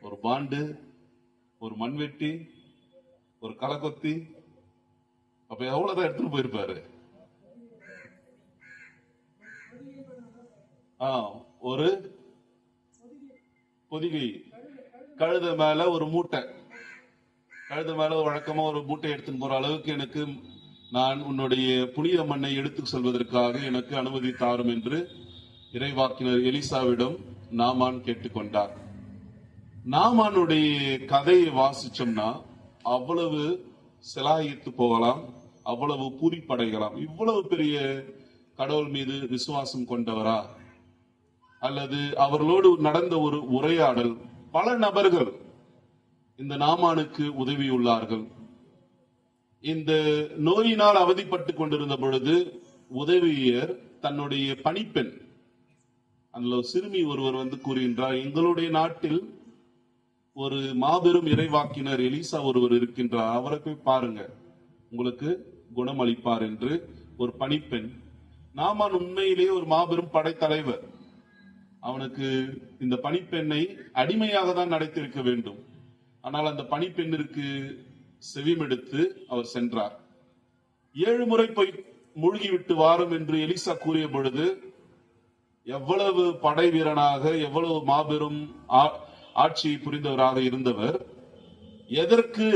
Speaker 2: ஒரு பாண்டு, ஒரு மண்வெட்டி, ஒரு களக்கொத்தி, அப்ப எவ்வளவுதான் எடுத்துட்டு போயிருப்பாரு? ஒரு பொதிகை, கழுத மேல ஒரு மூட்டை, கழுத மேல வழக்கமா ஒரு மூட்டை எடுத்துன்னு போற அளவுக்கு எனக்கு, நான் உன்னுடைய புனித மண்ணை எடுத்து செல்வதற்காக எனக்கு அனுமதி தாரும் என்று இறைவாக்கினர் எலிசாவிடம் நாமான் கேட்டுக்கொண்டார். நாமானுடைய கதையை வாசிச்சோம்னா அவ்வளவு செலாயித்து போகலாம், அவ்வளவு பூரிப்படைகலாம். இவ்வளவு பெரிய கடவுள் மீது விசுவாசம் கொண்டவரா? அல்லது அவர்களோடு நடந்த ஒரு உரையாடல். பல நபர்கள் இந்த நாமானுக்கு உதவியுள்ளார்கள். இந்த நோயினால் அவதிப்பட்டுக் கொண்டிருந்த பொழுது உதவியர் தன்னுடைய பணிப்பெண், அதுல ஒரு சிறுமி ஒருவர் கூறுகின்றார், எங்களுடைய நாட்டில் ஒரு மாபெரும் இறைவாக்கினர் எலிசா ஒருவர் இருக்கின்றார், அவரை போய் பாருங்க, உங்களுக்கு குணமளிப்பார் என்று ஒரு பணிப்பெண். நாமான் உண்மையிலேயே ஒரு மாபெரும் படைத்தலைவர். அவனுக்கு இந்த பணிப்பெண்ணை அடிமையாக தான் நடத்திருக்க வேண்டும். ஆனால் அந்த பணிப்பெண்ணிற்கு செவிமெடுத்து அவர் சென்றார். 7 முறை போய் மூழ்கிவிட்டு வாரும் என்று எலிசா கூறிய பொழுது, எவ்வளவு படை வீரனாக, எவ்வளவு மாபெரும் ஆட்சியை புரிந்தவராக இருந்தவர், எதற்கு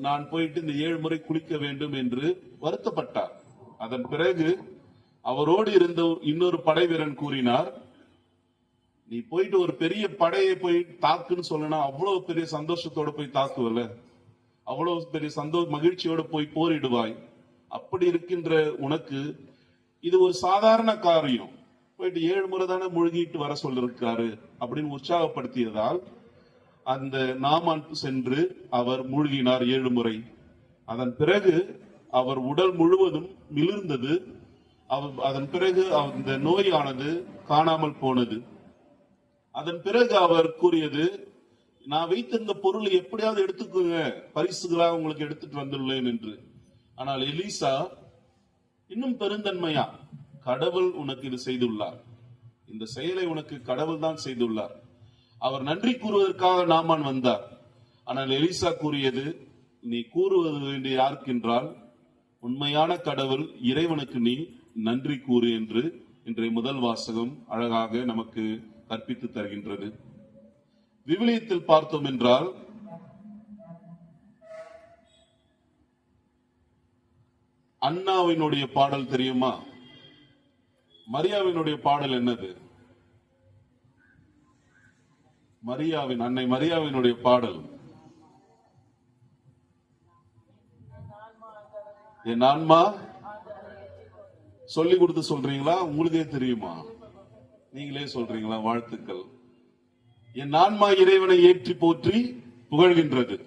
Speaker 2: நான் போயிட்டு இந்த 7 முறை குளிக்க வேண்டும் என்று வருத்தப்பட்டார். அதன் பிறகு அவரோடு இருந்த இன்னொரு படை வீரன் கூறினார், நீ போயிட்டு ஒரு பெரிய படையை போய் தாக்குன்னு சொல்லனா அவ்வளவு பெரிய சந்தோஷத்தோட போய் தாக்குவல, அவ்வளவு பெரிய மகிழ்ச்சியோட போய் போரிடுவாய். அப்படி இருக்கின்ற உனக்கு இது ஒரு சாதாரண காரியம், போயிட்டு 7 முறை தானே மூழ்கிட்டு வர சொல்லிருக்காரு அப்படின்னு உற்சாகப்படுத்தியதால் அந்த நாமான் சென்று அவர் மூழ்கினார் 7 முறை. அதன் பிறகு அவர் உடல் முழுவதும் மிளிர்ந்தது. அதன் பிறகு அந்த நோயானது காணாமல் போனது. அதன் பிறகு அவர் கூறியது, நான் வைத்திருந்த பொருளை எப்படியாவது எடுத்துக்கோங்க, பரிசுகளாக உங்களுக்கு எடுத்துட்டு வந்துள்ளேன் என்று. ஆனால் எலிசா இன்னும் பெருந்தன்மையா, கடவுள் உனக்கு இது செய்துள்ளார், இந்த செயலை உனக்கு கடவுள் தான் செய்துள்ளார். அவர் நன்றி கூறுவதற்காக நாமான் வந்தார். ஆனால் எலிசா கூறியது, நீ கூறுவது வேண்டிய யாருக்கென்றால் உண்மையான கடவுள் இறைவனுக்கு நீ நன்றி கூறு என்று இன்றைய முதல் வாசகம் அழகாக நமக்கு கற்பித்து தருகின்றது. விவிலியத்தில் பார்த்தோம் என்றால் அன்னாவினுடைய பாடல் தெரியுமா? மரியாவினுடைய பாடல் என்னது? அன்னை மரியாவினுடைய பாடல், என் ஆன்மா, சொல்லி கொடுத்து சொல்றீங்களா? உங்களுக்கே தெரியுமா? நீங்களே சொல்றீங்களா? வாழ்த்துக்கள். என் ஆன்மா இறைவனை ஏற்றி போற்றி புகழ்கின்றது.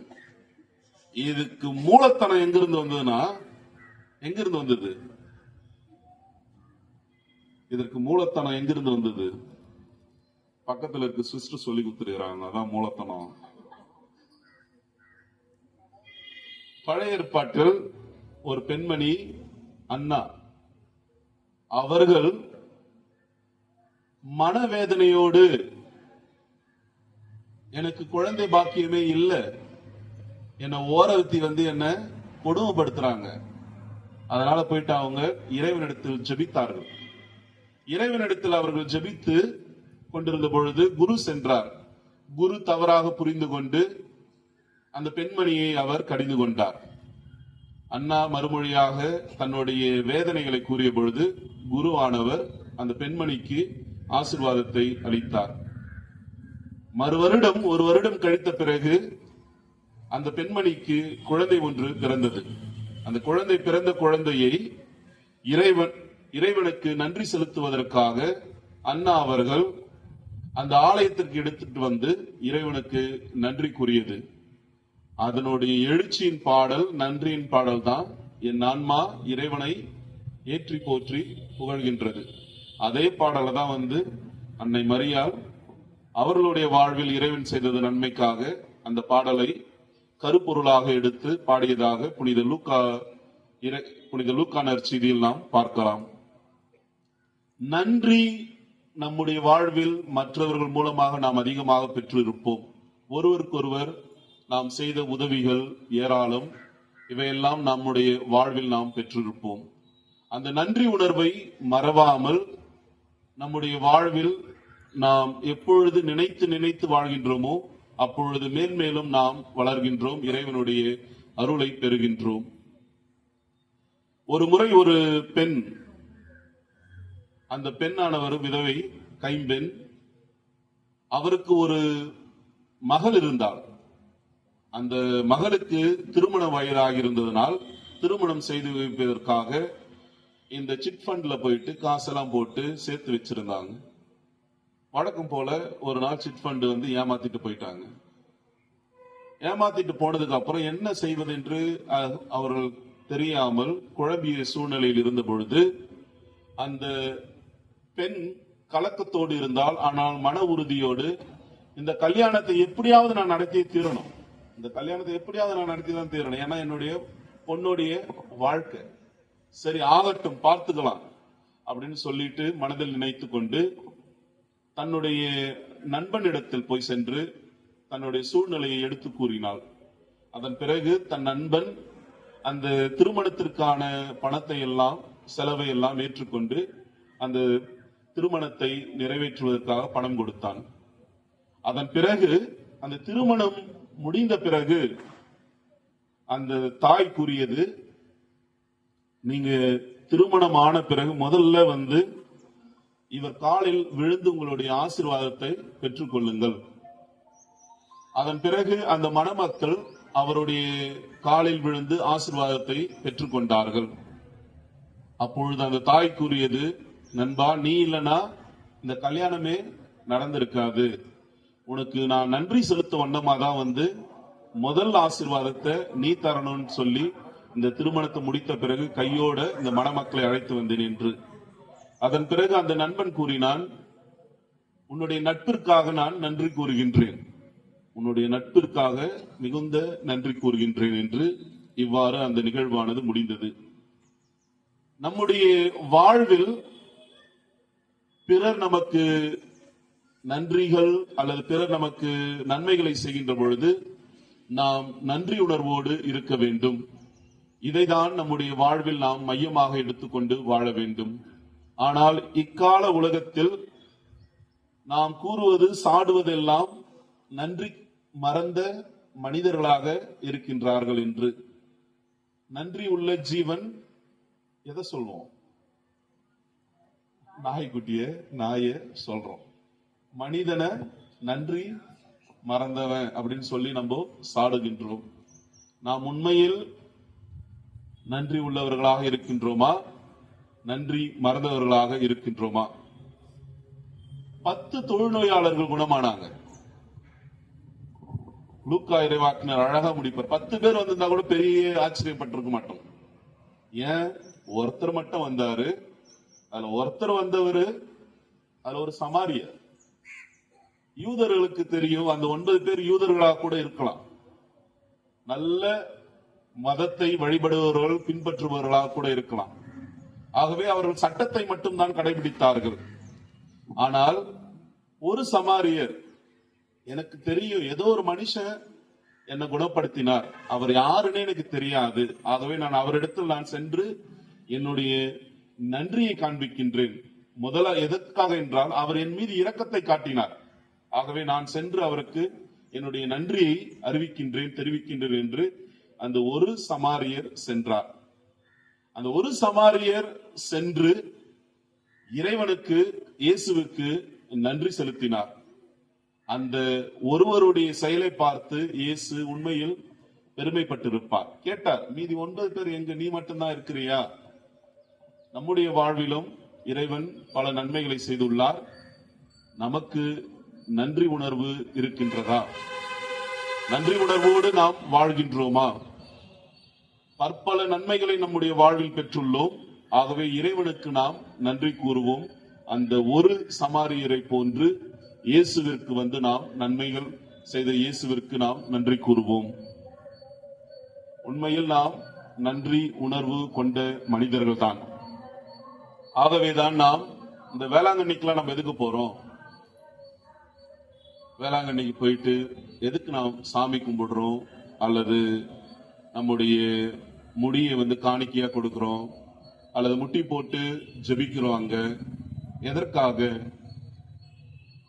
Speaker 2: இதுக்கு மூலத்தனம் எங்கிருந்து வந்ததுன்னா, எங்கிருந்து வந்தது? இதற்கு மூலத்தனம் எங்கிருந்து வந்தது? பக்கத்துல இருக்க சிஸ்டர் சொல்லி கொடுத்துருக்காங்க, அதான் மூலத்தனம். பழைய ஏற்பாட்டில் ஒரு பெண்மணி அன்னா, அவர்கள் மனவேதனையோடு எனக்கு குழந்தை பாக்கியமே இல்லை, என்ன ஓரவத்தி என்ன கொடுமைப்படுத்துறாங்க. அதனால போயிட்டு அவங்க இறைவனிடத்தில் ஜெபித்தார்கள். இறைவனிடத்தில் அவர்கள் ஜெபித்து கொண்டிருந்த பொழுது குரு சென்றார். குரு தவறாக புரிந்து கொண்டு அந்த பெண்மணியை அவர் கடிந்து கொண்டார். அண்ணா மறுமொழியாக தன்னுடைய வேதனைகளை கூறிய பொழுது குருவானவர் அந்த பெண்மணிக்கு ஆசீர்வாதத்தை அளித்தார். ஒரு வருடம் கழித்த பிறகு அந்த பெண்மணிக்கு குழந்தை ஒன்று பிறந்தது. அந்த குழந்தை பிறந்த குழந்தையை இறைவனுக்கு நன்றி செலுத்துவதற்காக அண்ணா அவர்கள் அந்த ஆலயத்திற்கு எடுத்துட்டு வந்து இறைவனுக்கு நன்றி கூறியது. அதனுடைய எழுச்சியின் பாடல், நன்றியின் பாடல் தான் என் ஆன்மா இறைவனை ஏற்றி போற்றி புகழ்கின்றது. அதே பாடலை தான் அன்னை மரியாள் அவர்களுடைய வாழ்வில் இறைவன் செய்தது நன்மைக்காக அந்த பாடலை கருப்பொருளாக எடுத்து பாடியதாக புனித லூக்கா நற்செய்தியில் நாம் பார்க்கலாம். நன்றி நம்முடைய வாழ்வில் மற்றவர்கள் மூலமாக நாம் அதிகமாக பெற்றிருப்போம். ஒருவருக்கொருவர் நாம் செய்த உதவிகள் ஏராளம், இவையெல்லாம் நம்முடைய வாழ்வில் நாம் பெற்றிருப்போம். அந்த நன்றி உணர்வை மறவாமல் நம்முடைய வாழ்வில் நாம் எப்பொழுது நினைத்து வாழ்கின்றோமோ அப்பொழுது மேன்மேலும் நாம் வளர்கின்றோம், இறைவனுடைய அருளை பெறுகின்றோம். ஒரு முறை ஒரு பெண், அந்த பெண்ணானவர் விதவை, கைம்பெண், அவருக்கு ஒரு மகள் இருந்தாள். அந்த மகளுக்கு திருமண வயதாக இருந்ததனால் திருமணம் செய்து வைப்பதற்காக இந்த சிட் ஃபண்ட்ல போயிட்டு காசெல்லாம் போட்டு சேர்த்து வச்சிருந்தாங்க. வழக்கம் போல ஒரு நாள் சிட் ஃபண்ட் ஏமாத்திட்டு போயிட்டாங்க. ஏமாத்திட்டு போனதுக்கு அப்புறம் என்ன செய்வது என்று அவர்கள் தெரியாமல் குழம்பிய சூழ்நிலையில் இருந்த பொழுது அந்த பெண் கலக்கத்தோடு இருந்தால், ஆனால் மன உறுதியோடு இந்த கல்யாணத்தை எப்படியாவது நான் நடத்தியே தீரணும், இந்த கல்யாணத்தை எப்படியாவது நான் நடத்தி தான் தீரணும், ஏன்னா என்னுடைய பொண்ணுடைய வாழ்க்கை, சரி ஆகட்டும் பார்த்துக்கலாம் அப்படின்னு சொல்லிட்டு மனதில் நினைத்து கொண்டு தன்னுடைய நண்பனிடத்தில் போய் சென்று தன்னுடைய சூழ்நிலையை எடுத்து கூறினாள். அதன் பிறகு தன் நண்பன் அந்த திருமணத்திற்கான பணத்தை எல்லாம் செலவை எல்லாம் ஏற்றுக்கொண்டு அந்த திருமணத்தை நிறைவேற்றுவதற்காக பணம் கொடுத்தான். அதன் பிறகு அந்த திருமணம் முடிந்த பிறகு அந்த தாய் கூறியது, நீங்க திருமணம் ஆன பிறகு முதல்ல இவர் காலில் விழுந்து உங்களுடைய ஆசீர்வாதத்தை பெற்றுக் கொள்ளுங்கள். அதன் பிறகு அந்த மணமக்கள் அவருடைய காலில் விழுந்து ஆசீர்வாதத்தை பெற்றுக் கொண்டார்கள். அப்பொழுது அந்த தாய் கூறியது, நண்பா, நீ இல்லனா இந்த கல்யாணமே நடந்திருக்காது, உனக்கு நான் நன்றி செலுத்த வண்ணமா தான் முதல் ஆசீர்வாதத்தை நீ தரணும்னு சொல்லி இந்த திருமணத்தை முடித்த பிறகு கையோட இந்த மணமக்களை அழைத்து வந்தேன் என்று. அதன் பிறகு அந்த நண்பன் கூறினான், உன்னுடைய நட்பிற்காக நான் நன்றி கூறுகின்றேன், உன்னுடைய நட்பிற்காக மிகுந்த நன்றி கூறுகின்றேன் என்று இவ்வாறு அந்த நிகழ்வானது முடிந்தது. நம்முடைய வாழ்வில் பிறர் நமக்கு நன்றிகள் அல்லது பிறர் நமக்கு நன்மைகளை செய்கின்ற பொழுது நாம் நன்றி உணர்வோடு இருக்க வேண்டும். இதைதான் நம்முடைய வாழ்வில் நாம் மையமாக எடுத்துக்கொண்டு வாழ வேண்டும். ஆனால் இக்கால உலகத்தில் நாம் கூறுவது சாடுவதெல்லாம் நன்றி மறந்த மனிதர்களாக இருக்கின்றார்கள் என்று. நன்றி உள்ள ஜீவன் எதை சொல்வோம்? நாய்க்குட்டிய நாய சொல்றோம். மனிதனை நன்றி மறந்தவன் அப்படின்னு சொல்லி நம்ம சாடுகின்றோம். நாம் உண்மையில் நன்றி உள்ளவர்களாக இருக்கின்றோமா, நன்றி மறந்தவர்களாக இருக்கின்றோமா? 10 தொழுநோயாளர்கள் குணமானாங்க. லூக்கா இறைவாக்கினர் அழகா முடிப்பார். 10 பேர் வந்திருந்தா கூட பெரிய ஆச்சரியப்பட்டிருக்க மாட்டோம். ஏன் ஒருத்தர் மட்டும் வந்தாரு? அதுல ஒருத்தர் வந்தவர் அதுல ஒரு சமாரியர். யூதர்களுக்கு தெரியும், அந்த 9 பேர் யூதர்களாக கூட இருக்கலாம், நல்ல மதத்தை வழிபடுபவர்கள் பின்பற்றுபவர்களாக கூட இருக்கலாம். ஆகவே அவர்கள் சட்டத்தை மட்டும்தான் கடைபிடித்தார்கள். ஆனால் ஒரு சமாரியர், எனக்கு தெரியும் ஏதோ ஒரு மனுஷன் என்னை குணப்படுத்தினார், அவர் யாருன்னு எனக்கு தெரியாது, ஆகவே நான் அவரிடத்தில் நான் சென்று என்னுடைய நன்றியை காண்பிக்கின்றேன். முதல்ல எதற்காக என்றால் அவர் என் மீது இரக்கத்தை காட்டினார், ஆகவே நான் சென்று அவருக்கு என்னுடைய நன்றியை அறிவிக்கின்றேன், தெரிவிக்கின்றேன் என்று அந்த ஒரு சமாரியர் சென்றார். அந்த ஒரு சமாரியர் சென்று இறைவனுக்கு, இயேசுவுக்கு நன்றி செலுத்தினார். அந்த ஒருவருடைய செயலை பார்த்து இயேசு உண்மையில் பெருமைப்பட்டிருப்பார். கேட்டார், மீதி 9 பேர் எங்க, நீ மட்டும்தான் இருக்கிறியா? நம்முடைய வாழ்விலும் இறைவன் பல நன்மைகளை செய்துள்ளார். நமக்கு நன்றி உணர்வு இருக்கின்றதா? நன்றி உணர்வோடு நாம் வாழ்கின்றோமா? பற்பல நன்மைகளை நம்முடைய வாழ்வில் பெற்றுள்ளோம். ஆகவே இறைவனுக்கு நாம் நன்றி கூறுவோம். அந்த ஒரு சமாரியரை போன்று இயேசுவிற்கு நாம் நன்மைகள் செய்த இயேசுவிற்கு நாம் நன்றி கூறுவோம். உண்மையில் நாம் நன்றி உணர்வு கொண்ட மனிதர்கள் தான். ஆகவேதான் நாம் இந்த வேளாங்கண்ணிக்கெல்லாம் நம்ம எதுக்கு போறோம்? வேளாங்கண்ணிக்கு போயிட்டு எதுக்கு நாம் சாமி கும்பிடுறோம், அல்லது நம்முடைய முடியை காணிக்கையா கொடுக்கிறோம், அல்லது முட்டி போட்டு ஜெபிக்கிறோம். அங்க எதற்காக?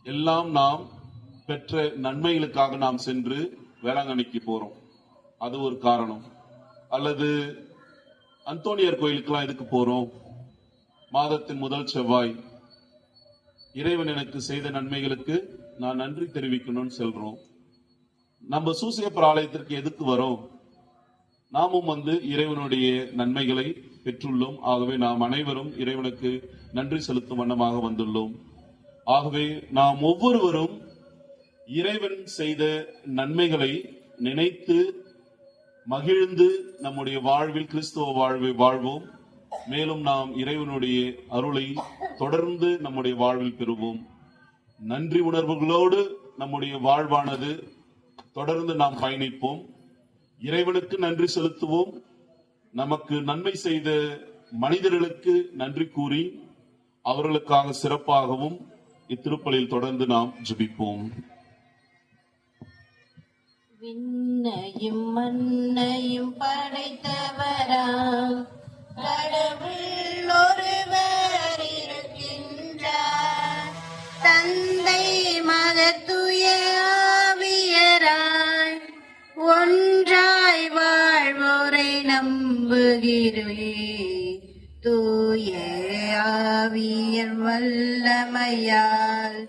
Speaker 2: எல்லாம் நாம் பெற்ற நன்மைகளுக்காக நாம் சென்று வேளாங்கண்ணிக்கு போறோம், அது ஒரு காரணம். அல்லது அந்தோனியார் கோயிலுக்கெல்லாம் எதுக்கு போறோம்? மாதத்தின் முதல் செவ்வாய் இறைவன் எனக்கு செய்த நன்மைகளுக்கு நான் நன்றி தெரிவிக்கணும்னு சொல்றோம். நம்ம சூசையப்பர் ஆலயத்திற்கு எதுக்கு வரோம்? நாமும் இறைவனுடைய நன்மைகளை பெற்றுள்ளோம். ஆகவே நாம் அனைவரும் இறைவனுக்கு நன்றி செலுத்தும் வண்ணமாக வந்துள்ளோம். ஆகவே நாம் ஒவ்வொருவரும் இறைவன் செய்த நன்மைகளை நினைத்து மகிழ்ந்து நம்முடைய வாழ்வில் கிறிஸ்துவ வாழ்வை வாழ்வோம். மேலும் நாம் இறைவனுடைய அருளை தொடர்ந்து நம்முடைய வாழ்வில் பெறுவோம். நன்றி உணர்வுகளோடு நம்முடைய வாழ்வானது தொடர்ந்து நாம் பயணிப்போம். இறைவனுக்கு நன்றி செலுத்துவோம். நமக்கு நன்மை செய்த மனிதர்களுக்கு நன்றி கூறி அவர்களுக்காக சிறப்பாகவும் இத்திருப்பலில் தொடர்ந்து நாம் ஜெபிப்போம்.
Speaker 1: விண்ணையும் மண்ணையும் படைத்தவராம் கடவுள் ஒருவர் இருக்கின்றார். தந்தை மகத்துய ஆவியராய் ஒன்றாய் வாழ்வோரை நம்புகிறேன். தூய ஆவியர் வல்லமையால்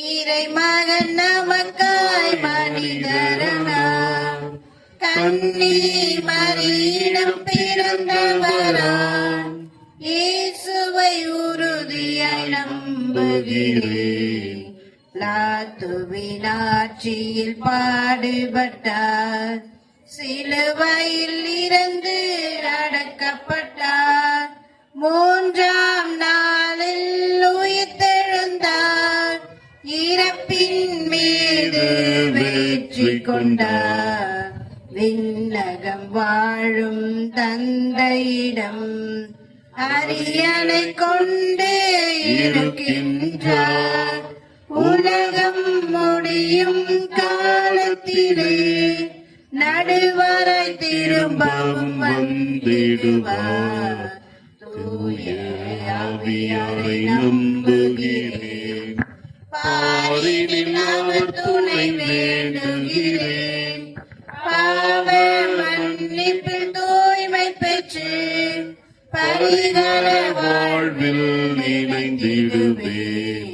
Speaker 1: இறைமகன் நமக்காய் மனிதரானார். கன்னி மரியிடம் பிறந்தவராம் இயேசுவை உறுதியாய் நம்புகிறேன். பிலாத்துவின் ஆட்சியில் பாடுபட்டார். சிலுவையில் இறந்து அடக்கப்பட்டார். மூன்றாம் நாளில் உயிர்த்தெழுந்தார். இறப்பின் மீது வெற்றி கொண்டார். விண்ணகம் வாழும் தந்தையிடம் அரியணை கொண்டு இருக்கின்றார். உலகம் முடியும் காலத்திலே நடுவரை திரும்பவும் வந்திடுவார். தூய ஆவியாரை நம்புகிறேன். பாரினில் அவர் துணை வேண்டுகிறேன். பாவ மன்னிப்பில் தூய்மை பெற்று பரிகார வாழ்வில் இணைந்திடுவேன்.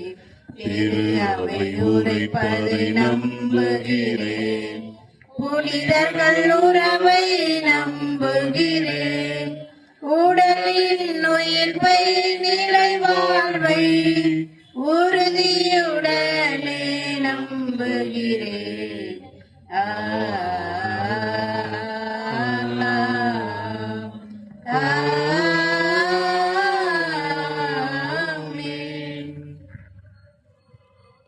Speaker 1: திரு அவை உரைப்பதை நம்புகிறேன். புனிதர்கள் உறவை நம்புகிறேன். உடலின் உயிர்ப்பை நிலை வாழ்வை உறுதியுடனே நம்புகிறேன். ஆமென்.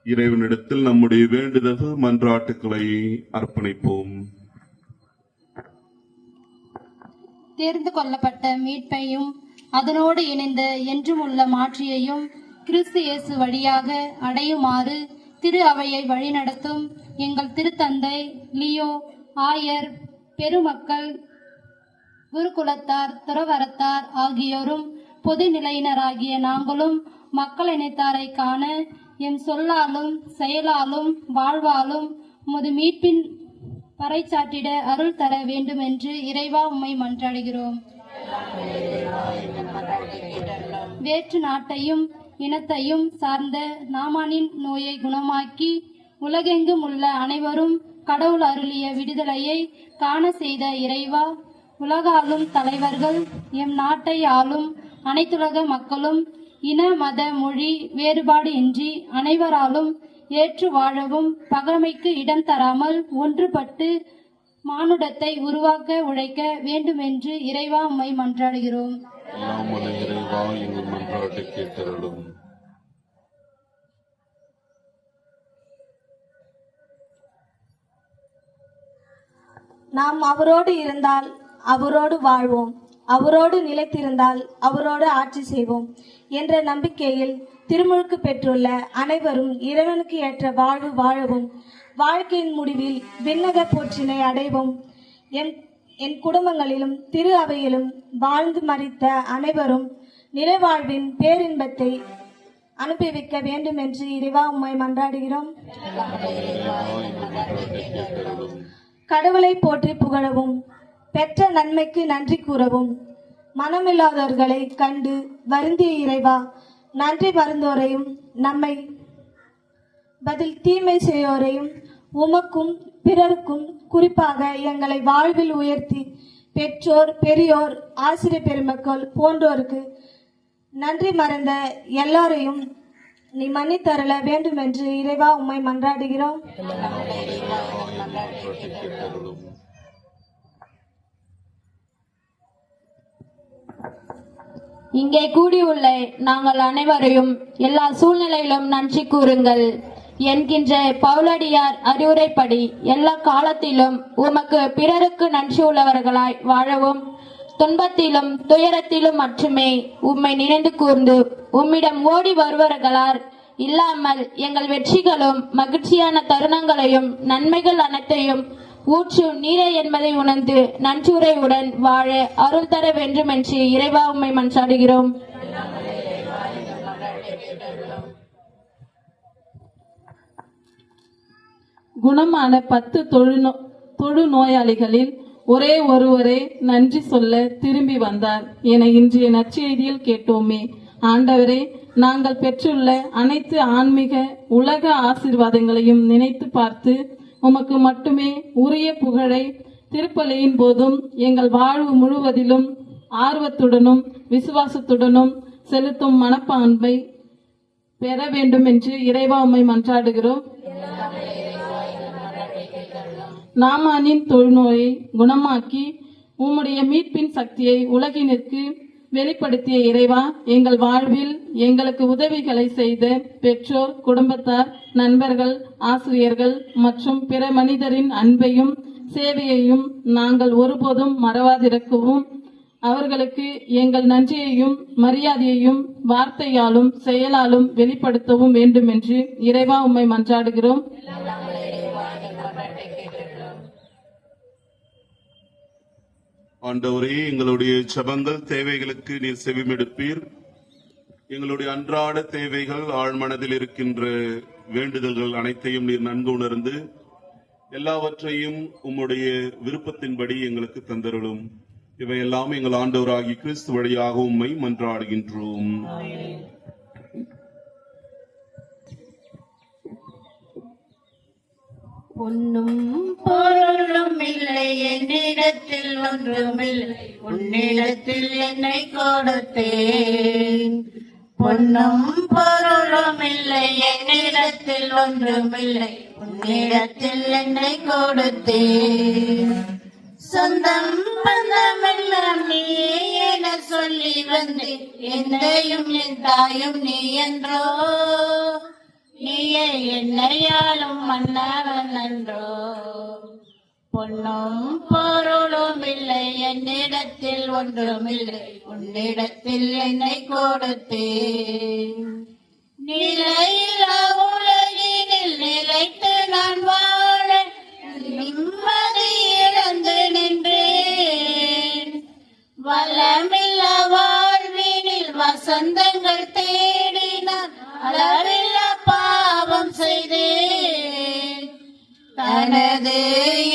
Speaker 2: இறைவனிடத்தில் நம்முடைய வேண்டுதல்கள் மன்றாட்டுக்களை அர்ப்பணிப்போம்.
Speaker 5: தேர்ந்து கொள்ளப்பட்ட மீட்பையும் அதனோடு இணைந்த என்றும் உள்ள மாற்றியையும் கிறிஸ்து இயேசு வழியாக அடையுமாறு திரு அவையை வழிநடத்தும் எங்கள் திருத்தந்தை லியோ ஆயர், பெருமக்கள், குருகுலத்தார், துறவரத்தார் ஆகியோரும் பொது நிலையினராகிய நாங்களும் மக்கள் இணைத்தாரை காண எம் சொல்லாலும் செயலாலும் வாழ்வாலும் உமது மீட்பின் பறைசாற்றிட அருள் தர வேண்டும் என்று இறைவா உம்மை மன்றாடுகிறோம். வேற்று நாட்டையும் இனத்தையும் சார்ந்த நாமானின் நோயை குணமாக்கி உலகெங்கும் உள்ள அனைவரும் கடவுள் அருளிய விடுதலையை காண செய்த இறைவா, உலகாளும் தலைவர்கள், எம் நாட்டை ஆளும் அனைத்துலக மக்களும் இன மத மொழி வேறுபாடு இன்றி அனைவராலும் ஏற்று வாழவும் பகைமைக்கு இடம் தராமல் ஒன்றுபட்டு மானுடத்தை உருவாக்க உழைக்க வேண்டும் என்று இறைவா உம்மை மன்றாடுகிறோம்.
Speaker 2: இறைவா எங்கள் மன்றாட்டை கேட்டருளும்.
Speaker 6: நாம் அவரோடு இருந்தால் அவரோடு வாழ்வோம், அவரோடு நிலைத்திருந்தால் அவரோடு ஆட்சி செய்வோம் என்ற நம்பிக்கையில் திருமுழுக்கு பெற்றுள்ள அனைவரும் இறைவனுக்கு ஏற்ற வாழ்வு வாழவும் வாழ்க்கையின் முடிவில் விண்ணக போற்றினை அடைவோம். என் குடும்பங்களிலும் திரு அவையிலும் வாழ்ந்து மரித்த அனைவரும் நிலைவாழ்வின் பேரின்பத்தை அனுபவிக்க வேண்டும் என்று இறைவா உம்மை மன்றாடுகிறோம். கடவுளை போற்றி புகழவும் பெற்ற நன்மைக்கு நன்றி கூறவும் மனமில்லாதவர்களை கண்டு வருந்திய இறைவா, நன்றி மறந்தோரையும் நம்மை பதில் தீமை செய்யோரையும் உமக்கும் பிறருக்கும் குறிப்பாக எங்களை வாழ்வில் உயர்த்தி பெற்றோர், பெரியோர், ஆசிரியர் பெருமக்கள் போன்றோருக்கு நன்றி மறந்த எல்லாரையும் நீ மன்னித்தருள வேண்டும் என்று இறைவா உம்மை மன்றாடுகிறோம்.
Speaker 5: இங்கே கூடியுள்ள நாங்கள் அனைவரையும் எல்லா சூழ்நிலையிலும் நன்றி கூறுங்கள் என்கின்ற பவுலடியார் அறிவுரைப்படி எல்லா காலத்திலும் உமக்கு பிறருக்கு நன்றி உள்ளவர்களாய் வாழவும் துன்பத்திலும் துயரத்திலும் மட்டுமே உம்மை நினைந்து கூர்ந்து உம்மிடம் ஓடி வருவர்களார் இல்லாமல் எங்கள் வெற்றிகளும் மகிழ்ச்சியான தருணங்களையும் நன்மைகள் அனைத்தையும் ஊற்று நீரே என்பதை உணர்ந்து நன்றியுரையுடன் வாழ அருள் தர வேண்டும் என்று இறைவா உம்மை மன்றாடுகிறோம்.
Speaker 7: குணமான 10 தொழு நோயாளிகளில் ஒரே ஒருவரே நன்றி சொல்ல திரும்பி வந்தார் என இன்றைய நற்செய்தியில் கேட்டோமே. ஆண்டவரே, நாங்கள் பெற்றுள்ள அனைத்து ஆன்மீக உலக ஆசீர்வாதங்களையும் நினைத்து பார்த்து உமக்கு மட்டுமே உரிய புகழை திருப்பலியின் போதும் எங்கள் வாழ்வு முழுவதிலும் ஆர்வத்துடனும் விசுவாசத்துடனும் செலுத்தும் மனப்பான்பை பெற வேண்டும் என்று இறைவா உம்மை மன்றாடுகிறோம். நாமானின் தொழுநோயை குணமாக்கி உம்முடைய மீட்பின் சக்தியை உலகினருக்கு வெளிப்படுத்திய இறைவா, எங்கள் வாழ்வில் எங்களுக்கு உதவிகளை செய்த பெற்றோர், குடும்பத்தார், நண்பர்கள், ஆசிரியர்கள் மற்றும் பிற மனிதரின் அன்பையும் சேவையையும் நாங்கள் ஒருபோதும் மறவாதிருக்கவும் அவர்களுக்கு எங்கள் நன்றியையும் மரியாதையையும் வார்த்தையாலும் செயலாலும் வெளிப்படுத்தவும் வேண்டும் என்று இறைவா உம்மை மன்றாடுகிறோம்.
Speaker 2: ஆண்டவரே, எங்களுடைய ஜெபங்கள் தேவைகளுக்கு நீர் செவிமெடுப்பீர். எங்களுடைய அன்றாட தேவைகள் ஆழ்மனதில் இருக்கின்ற வேண்டுதல்கள் அனைத்தையும் நீர் நன்கு உணர்ந்து எல்லாவற்றையும் உம்முடைய விருப்பத்தின்படி எங்களுக்கு தந்தருளும். இவையெல்லாம் எங்கள் ஆண்டவராகிய கிறிஸ்து வழியாக உம்மை மன்றாடுகின்றோம்.
Speaker 1: பொன்னும் பொருளும் இல்லை என்னிடத்தில் ஒன்றுமில்லை, உன்னிடத்தில் என்னை கொடுத்தேன். பொன்னும் பொருளும் இல்லை என்னிடத்தில் ஒன்றுமில்லை, உன்னிடத்தில் என்னை கொடுத்தேன். சொந்தம் பந்தமெல்லாம் நீயே என சொல்லி வந்தேன், என்னையும் என் தாயும் நீ என்றோ, நீயே என்னையாலும் மன்னவன் என்றோ. பொன்னும் பொருளும் இல்லை என்னிடத்தில் ஒன்றுமில்லை, உன்னிடத்தில் என்னை கொடுத்தேன். நிலையில்லா உலகினில் நிலைத்து நான் வாழ நிம்மதி இழந்து நின்றேன். வளமில்லா வாழ்வினில் வசந்தங்கள் தேடினான், அளவில்லா பாவம் செய்தேன். தனது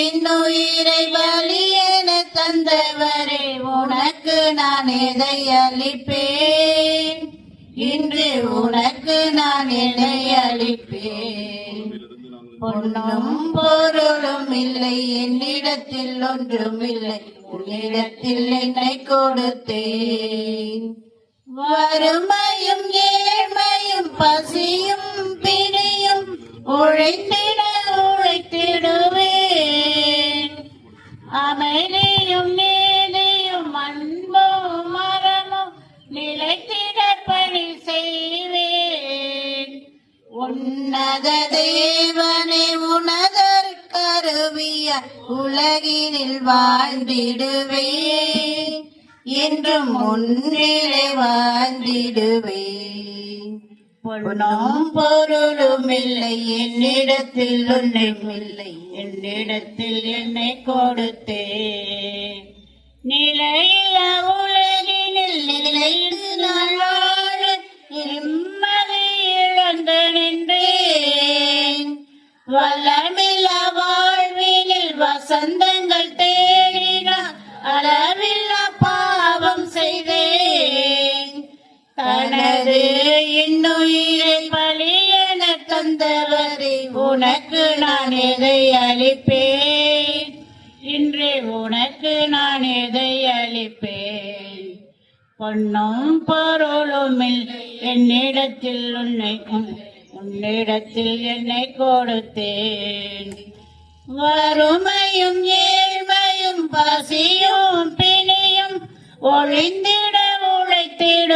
Speaker 1: இன்னுயிரை பலி என தந்தவரே, உனக்கு நான் எதை அளிப்பேன்? இன்று உனக்கு நான் எதை அளிப்பேன்? பொன்னும் பொருளும் இல்லை என்னிடத்தில் ஒன்றுமில்லை, உன்னிடத்தில் என்னை கொடுத்தேன். வறுமையும் ஏழ்மையும் பசியும் பிணியும் உழைத்திட உழைத்திடுவேன். அமைதியும் நீதியும் அன்பும் மரமும் நிலைத்திட பணி செய்வேன். உன்னத தேவனை உனதற்கருவிய உலகினில் வாழ்ந்திடுவேன், என்றும் முன்னிலை வாழ்ந்திடுவேன். பொன்னும் பொருளும் இல்லை என்னிடத்தில் ஒன்றுமில்லை, என்னிடத்தில் என்னை கொடுத்தேன். நிலையில்லா உலகினில் நிலைத்து நான் வாழ நிம்மதி இழந்து நின்றேன். வளமில்லா வாழ்வினில் வசந்தங்கள் தேடினான், அளவில்லா பாவம் செய்தேன். தனது இன்னுயிரை பலி என தந்தவரை, உனக்கு நான் எதை அளிப்பேன்? இன்று உனக்கு நான் எதை அளிப்பேன்? பொன்னும் பொருளும் இல்லை என்னிடத்தில் உன்னிடத்தில் என்னை கொடுத்தேன். வறுமையும் ஏழ்மையும் பசியும் பிணியும் ஒழிந்திட உழைத்திடும்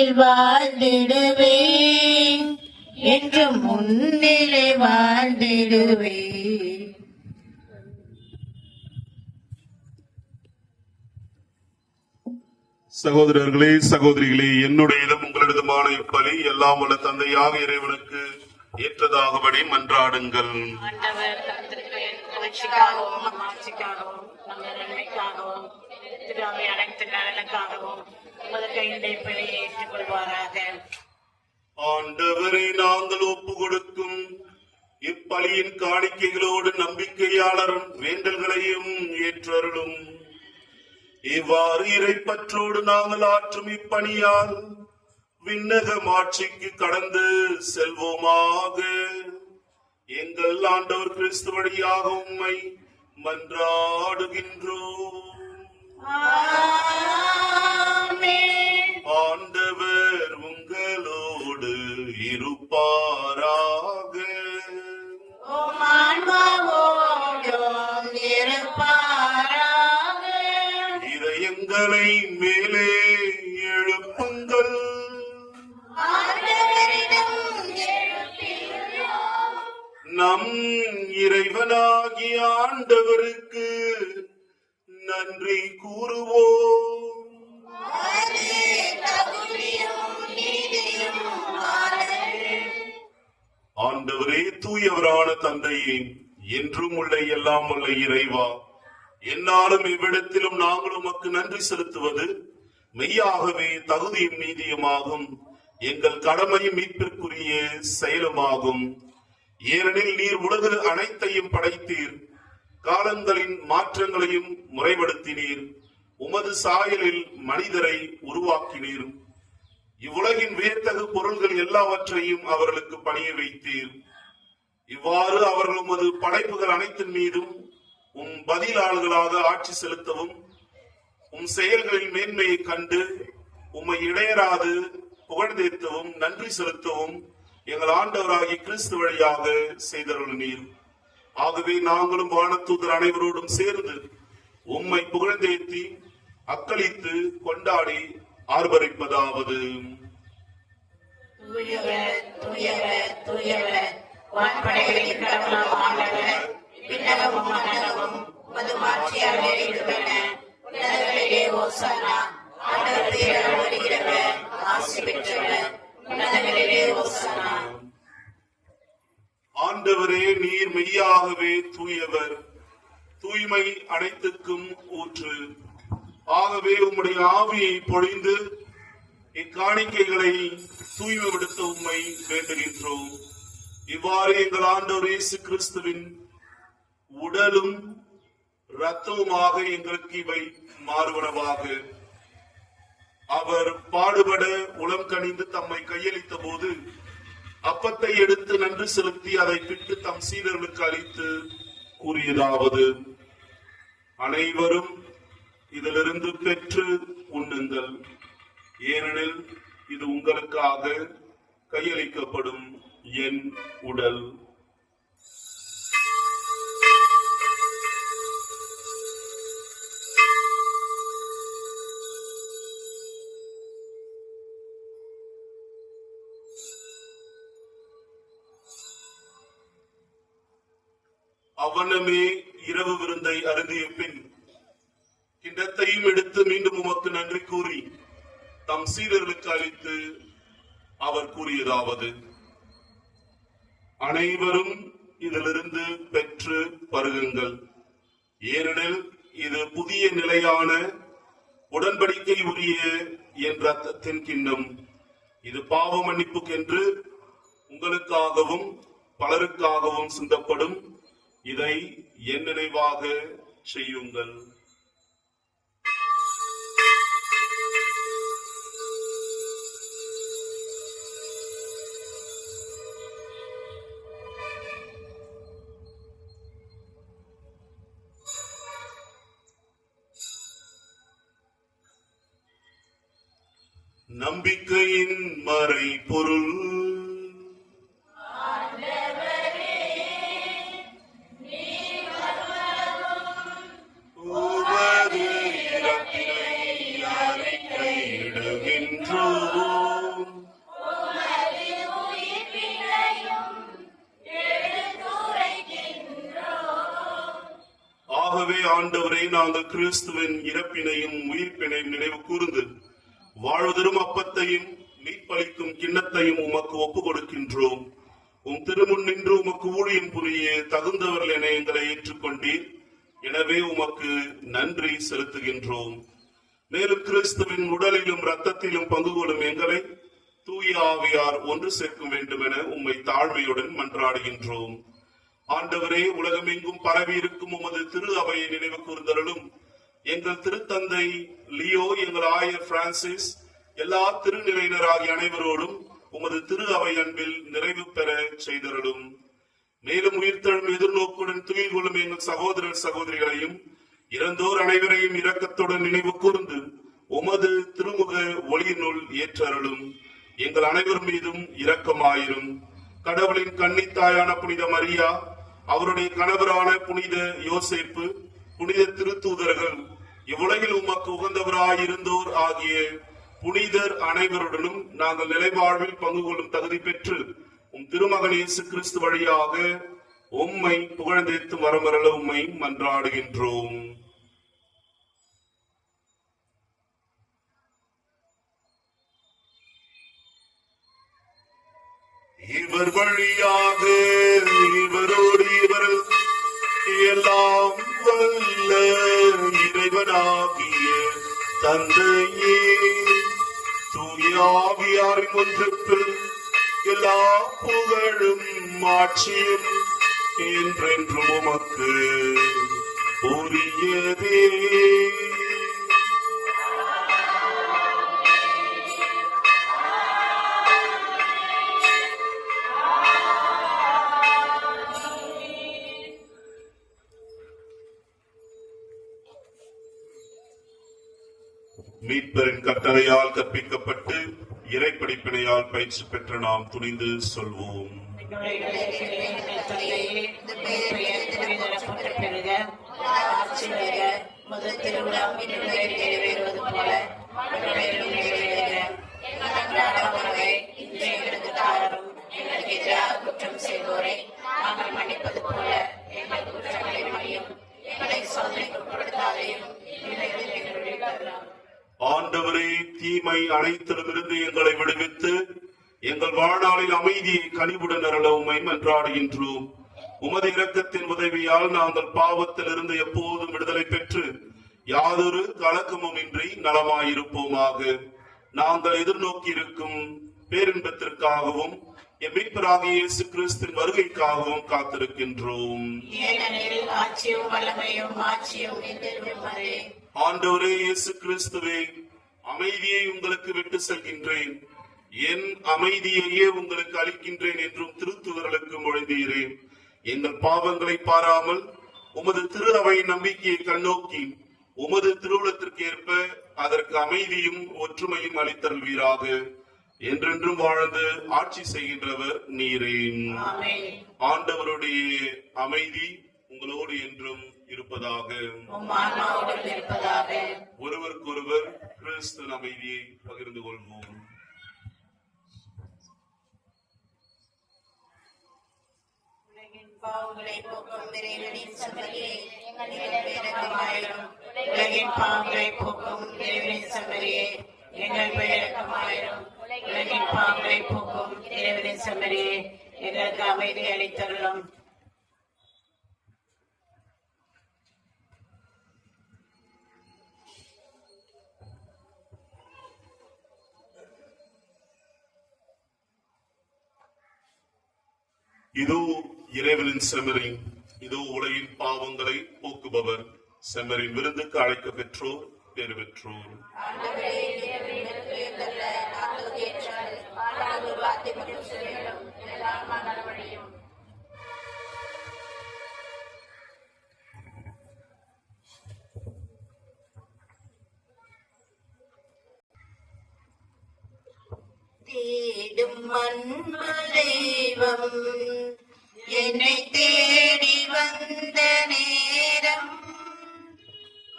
Speaker 1: முன்னிலையில் வாழ்ந்திடுவேன், என்றும் முன்னிலை வாழ்ந்திடுவேன்.
Speaker 2: சகோதரர்களே, சகோதரிகளே, என்னுடையதும் உங்களிடதுமான இப்பலி எல்லாம் வல்ல தந்தையாக இறைவனுக்கு ஏற்றதாகபடி மன்றாடுங்கள்.
Speaker 1: ஆண்டவர் தந்திருக்கிற புகழ்ச்சிக்காகவும் ஆட்சிக்காகவும் நம்ம நன்மைக்காகவும் திருவாவை அனைத்து நலனுக்காகவும் உமது கையிலே பிழையை ஏற்றுக்கொள்வாராக.
Speaker 2: ஆண்டவரை நாங்கள் ஒப்பு கொடுக்கும் இப்பலியின் காணிக்கைகளோடு நம்பிக்கையாளர் வேண்டல்களையும் ஏற்றருளும். இவ்வாறு இறைப்பற்றோடு நாங்கள் ஆற்றும் இப்பணியால் விண்ணக ஆட்சிக்கு கடந்து செல்வோமாக. எங்கள் ஆண்டவர் கிறிஸ்து வழியாக உம்மை மன்றாடுகின்றோம். ஆண்டவர் உங்களோடு இருப்பாராக. இதயங்களை மேலே எழுப்புங்கள். நம் இறைவனாகிய ஆண்டவருக்கு நன்றி கூறுவோம். ஆண்டவரே, தூயவரான தந்தையே, என்றும் உள்ள எல்லாம் உள்ள இறைவா, என்னாலும் இவ்விடத்திலும் நாங்கள் உமக்கு நன்றி செலுத்துவது மெய்யாகவே தகுதியும் நீதியுமாகும், எங்கள் கடமையும் மீட்பிற்குரிய செயலுமாகும். ஏனெனில் நீர் உலக அனைத்தையும் படைத்தீர், காலங்களின் மாற்றங்களையும் முறைப்படுத்தினீர், உமது சாயலில் மனிதரை உருவாக்கினீர், இவ்வுலகின் வியத்தகு பொருள்கள் எல்லாவற்றையும் அவர்களுக்கு பணிய வைத்தீர். இவ்வாறு அவர்கள் உமது படைப்புகள் அனைத்தின் மீதும் உம் பதிலாளர்களாக ஆட்சி செலுத்தவும், உம் செயல்களின் மேன்மையை கண்டு உம்மை இடையராது புகழ்ந்தேற்றவும் நன்றி செலுத்தவும் எங்கள் ஆண்டவராகிய கிறிஸ்து வழியாக செய்தருளினீர். ஆகவே நாங்களும் வானதூதர் அனைவரோடும் சேர்ந்து உம்மை புகழ்ந்தேத்தி அக்களித்து கொண்டாடி ஆர்ப்பரிப்பதாவது:
Speaker 1: தூயவர், தூயவர், தூயவர், வான்படைகளின் கடவுளாம் ஆண்டவர், விண்ணகமும் மண்ணகமும் உமது மாட்சியால் நிறைந்துள்ளன. உன்னதங்களிலே ஓசானா. ஆண்டவர் பெயரால் வருகிறவர் ஆசி பெற்றவர். உன்னதங்களிலே ஓசானா.
Speaker 2: ஆண்டவரே, நீர் மெய்யாகவே தூயவர், தூய்மை அனைத்துக்கும் ஊற்று. ஆகவே உம்முடைய ஆவியை பொழிந்து இக்காணிக்கைகளை தூய்மைப்படுத்த உம்மை வேண்டுகின்றோம். இவ்வாறு எங்கள் ஆண்டவர் இயேசு கிறிஸ்துவின் உடலும் இரத்தமுமாக எங்களுக்கு இவை மாறுவனவாக. அவர் பாடுபட உளம் கனிந்து தம்மை கையளித்த போது அப்பத்தை எடுத்து நன்றி செலுத்தி அதை பிட்டு தம் சீடர்களுக்கு அளித்து கூறியதாவது: அனைவரும் இதிலிருந்து பெற்று உண்ணுங்கள், ஏனெனில் இது உங்களுக்காக கையளிக்கப்படும் என் உடல். அவ்வண்ணமே இரவு விருந்தை அருந்திய பின் கிண்ணத்தையும் எடுத்து மீண்டும் உமக்கு நன்றி கூறி தம் சீடர்களுக்கு அளித்து அவர் கூறியதாவது: அனைவரும் இதிலிருந்து பெற்று பருகுங்கள், ஏனெனில் இது புதிய நிலையான உடன்படிக்கை உரிய என் ரத்தத்தின் கிண்ணம். இது பாவ மன்னிப்புக்கென்று உங்களுக்காகவும் பலருக்காகவும் சிந்தப்படும். இதை என் நினைவாக செய்யுங்கள். நம்பிக்கையின் மறை பொருள். உமது இரக்கத்தை அறிக்கையிடுகின்றோம். ஆகவே ஆண்டவரை நாங்கள் கிறிஸ்துவின் இறப்பினையும் உயிர்ப்பினையும் நினைவு கூர்ந்து வாழ்வதரும் அப்பத்தையும் மீட்பளிக்கும் கிண்ணத்தையும் உமக்கு ஒப்புக் கொடுக்கின்றோம். உம் திருமுன் நின்று உமக்கு ஊழியம் புரிய தகுந்தவர்கள் என எங்களை ஏற்றுக்கொண்டீர். எனவே உமக்கு நன்றி செலுத்துகின்றோம். மேலும் கிறிஸ்துவின் உடலிலும் இரத்தத்திலும் பங்கு கொள்ளும் எங்களை தூய ஆவியார் ஒன்று சேர்க்க வேண்டும் என உம்மை தாழ்மையுடன் மன்றாடுகின்றோம். ஆண்டவரே, உலகமெங்கும் பரவி இருக்கும் உமது திரு அவையை நினைவு கூர்ந்தருளும். எங்கள் திருத்தந்தை லியோ, எங்கள் ஆயர் பிரான்சிஸ், எல்லா திருநிலையினராகிய அனைவரோடும் உமது திரு அவை அன்பில் நிறைவு பெற செய்தருளும். மேலும் உயிர்த்தெழும் எதிர்நோக்குடன் துயில் கொள்ளும் எங்கள் சகோதரர் சகோதரிகளையும் இறந்தோர் அனைவரையும் இரக்கத்துடன் நினைவு கூர்ந்து உமது திருமுக ஒளியினுள் ஏற்றருளும். எங்கள் அனைவர் மீதும் இரக்கமாயிரும். கடவுளின் கன்னித்தாயான புனித மரியா, அவருடைய கணவரான புனித யோசேப்பு, புனித திருத்தூதர்கள், இவ்வுலகில் உமக்கு உகந்தவராயிருந்தோர் ஆகிய புனிதர் அனைவருடனும் நாங்கள் நிலைவாழ்வில் பங்கு கொள்ளும் தகுதி பெற்று உம் திருமகன் இயேசு கிறிஸ்து வழியாக உம்மை புகழ்ந்தேத்து வரமரள உம்மை மன்றாடுகின்றோம். இவர் வழியாக இவரோடு இவர் எல்லாம் வல்ல இறைவனாகிய தந்தையே, தூய ஆவியாரின் ஒன்றுப்பில் எல்லா புகழும் ஆட்சியும் என்றென்றும் உமக்கு உரியதே. மீட்பரின் கட்டளையால் கற்பிக்கப்பட்டு இறைப்படிப்பினையால் பயிற்சி பெற்ற நாம் துணிந்து சொல்வோம்.
Speaker 1: முதல் திருவிழா நிறைவேறுவது போல எங்களுக்கு தாரும். எங்களுக்கு எதிராக குற்றம் செய்தோரை நாங்கள் மன்னிப்பது போல எங்கள் குற்றங்களை மன்னியும். எங்களை சோதனைக்கு உட்படுத்தாதையும்
Speaker 2: ஆண்டவரே, தீமை அனைத்திலுமிருந்து எங்களை விடுவித்து எங்கள் வாழ்நாளில் அமைதியை கனிவுடன் அருள உம்மை மன்றாடுகின்றோம். உமது இரக்கத்தின் உதவியால் நாங்கள் பாவத்தில் இருந்து எப்போதும் விடுதலை பெற்று யாதொரு கலக்கமும் இன்றி நலமாயிருப்போமாக. நாங்கள் எதிர்நோக்கி இருக்கும் பேரின்பத்திற்காகவும் எம் மீட்பராகிய இயேசு கிறிஸ்துவின் வருகைக்காகவும் காத்திருக்கின்றோம்.
Speaker 1: ஏனெனில் ஆட்சியும் வல்லமையும் மாட்சியும் என்றென்றுமே.
Speaker 2: ஆண்டவரே இயேசு கிறிஸ்துவே, அமைதியை உங்களுக்கு விட்டு செல்கின்றேன், என் அமைதியையே உங்களுக்கு அளிக்கின்றேன் என்றும் திருத்துதர்களுக்கு மொழிந்தீரேன். எங்கள் பாவங்களை பாராமல் உமது திரு அவை நம்பிக்கையை கண்ணோக்கி உமது திருவுளத்திற்கு ஏற்ப அதற்கு அமைதியும் ஒற்றுமையும் அளித்தருள்வீராக. என்றென்றும் வாழ்ந்து ஆட்சி செய்கின்றவர் நீரே. ஆண்டவருடைய அமைதி உங்களோடு என்றும் இருப்பதாக. ஒருவருக்கொருவர் கிறிஸ்து அமைதியை பகிர்ந்து கொள்வோம்.
Speaker 1: பாவங்களை போக்கும் இறைவனின் சமரியே, எங்கள் இரக்கமாயிரும். உலகின் பாவங்களை போக்கும் இறைவனின் சமரியே, எங்கள் இரக்கமாயிரும். உலகின் பாவங்களை போக்கும் இறைவனின் சமரியே, எங்களுக்கு அமைதி அளித்தருளும்.
Speaker 2: இதோ இறைவனின் செம்மறி, இதோ உலகின் பாவங்களை போக்குபவர். செம்மறின் விருந்துக்கு அழைக்க பெற்றோர் பேறு பெற்றோர்.
Speaker 1: தேடும் அன்பு தெய்வம் என்னை தேடி வந்த நேரம்,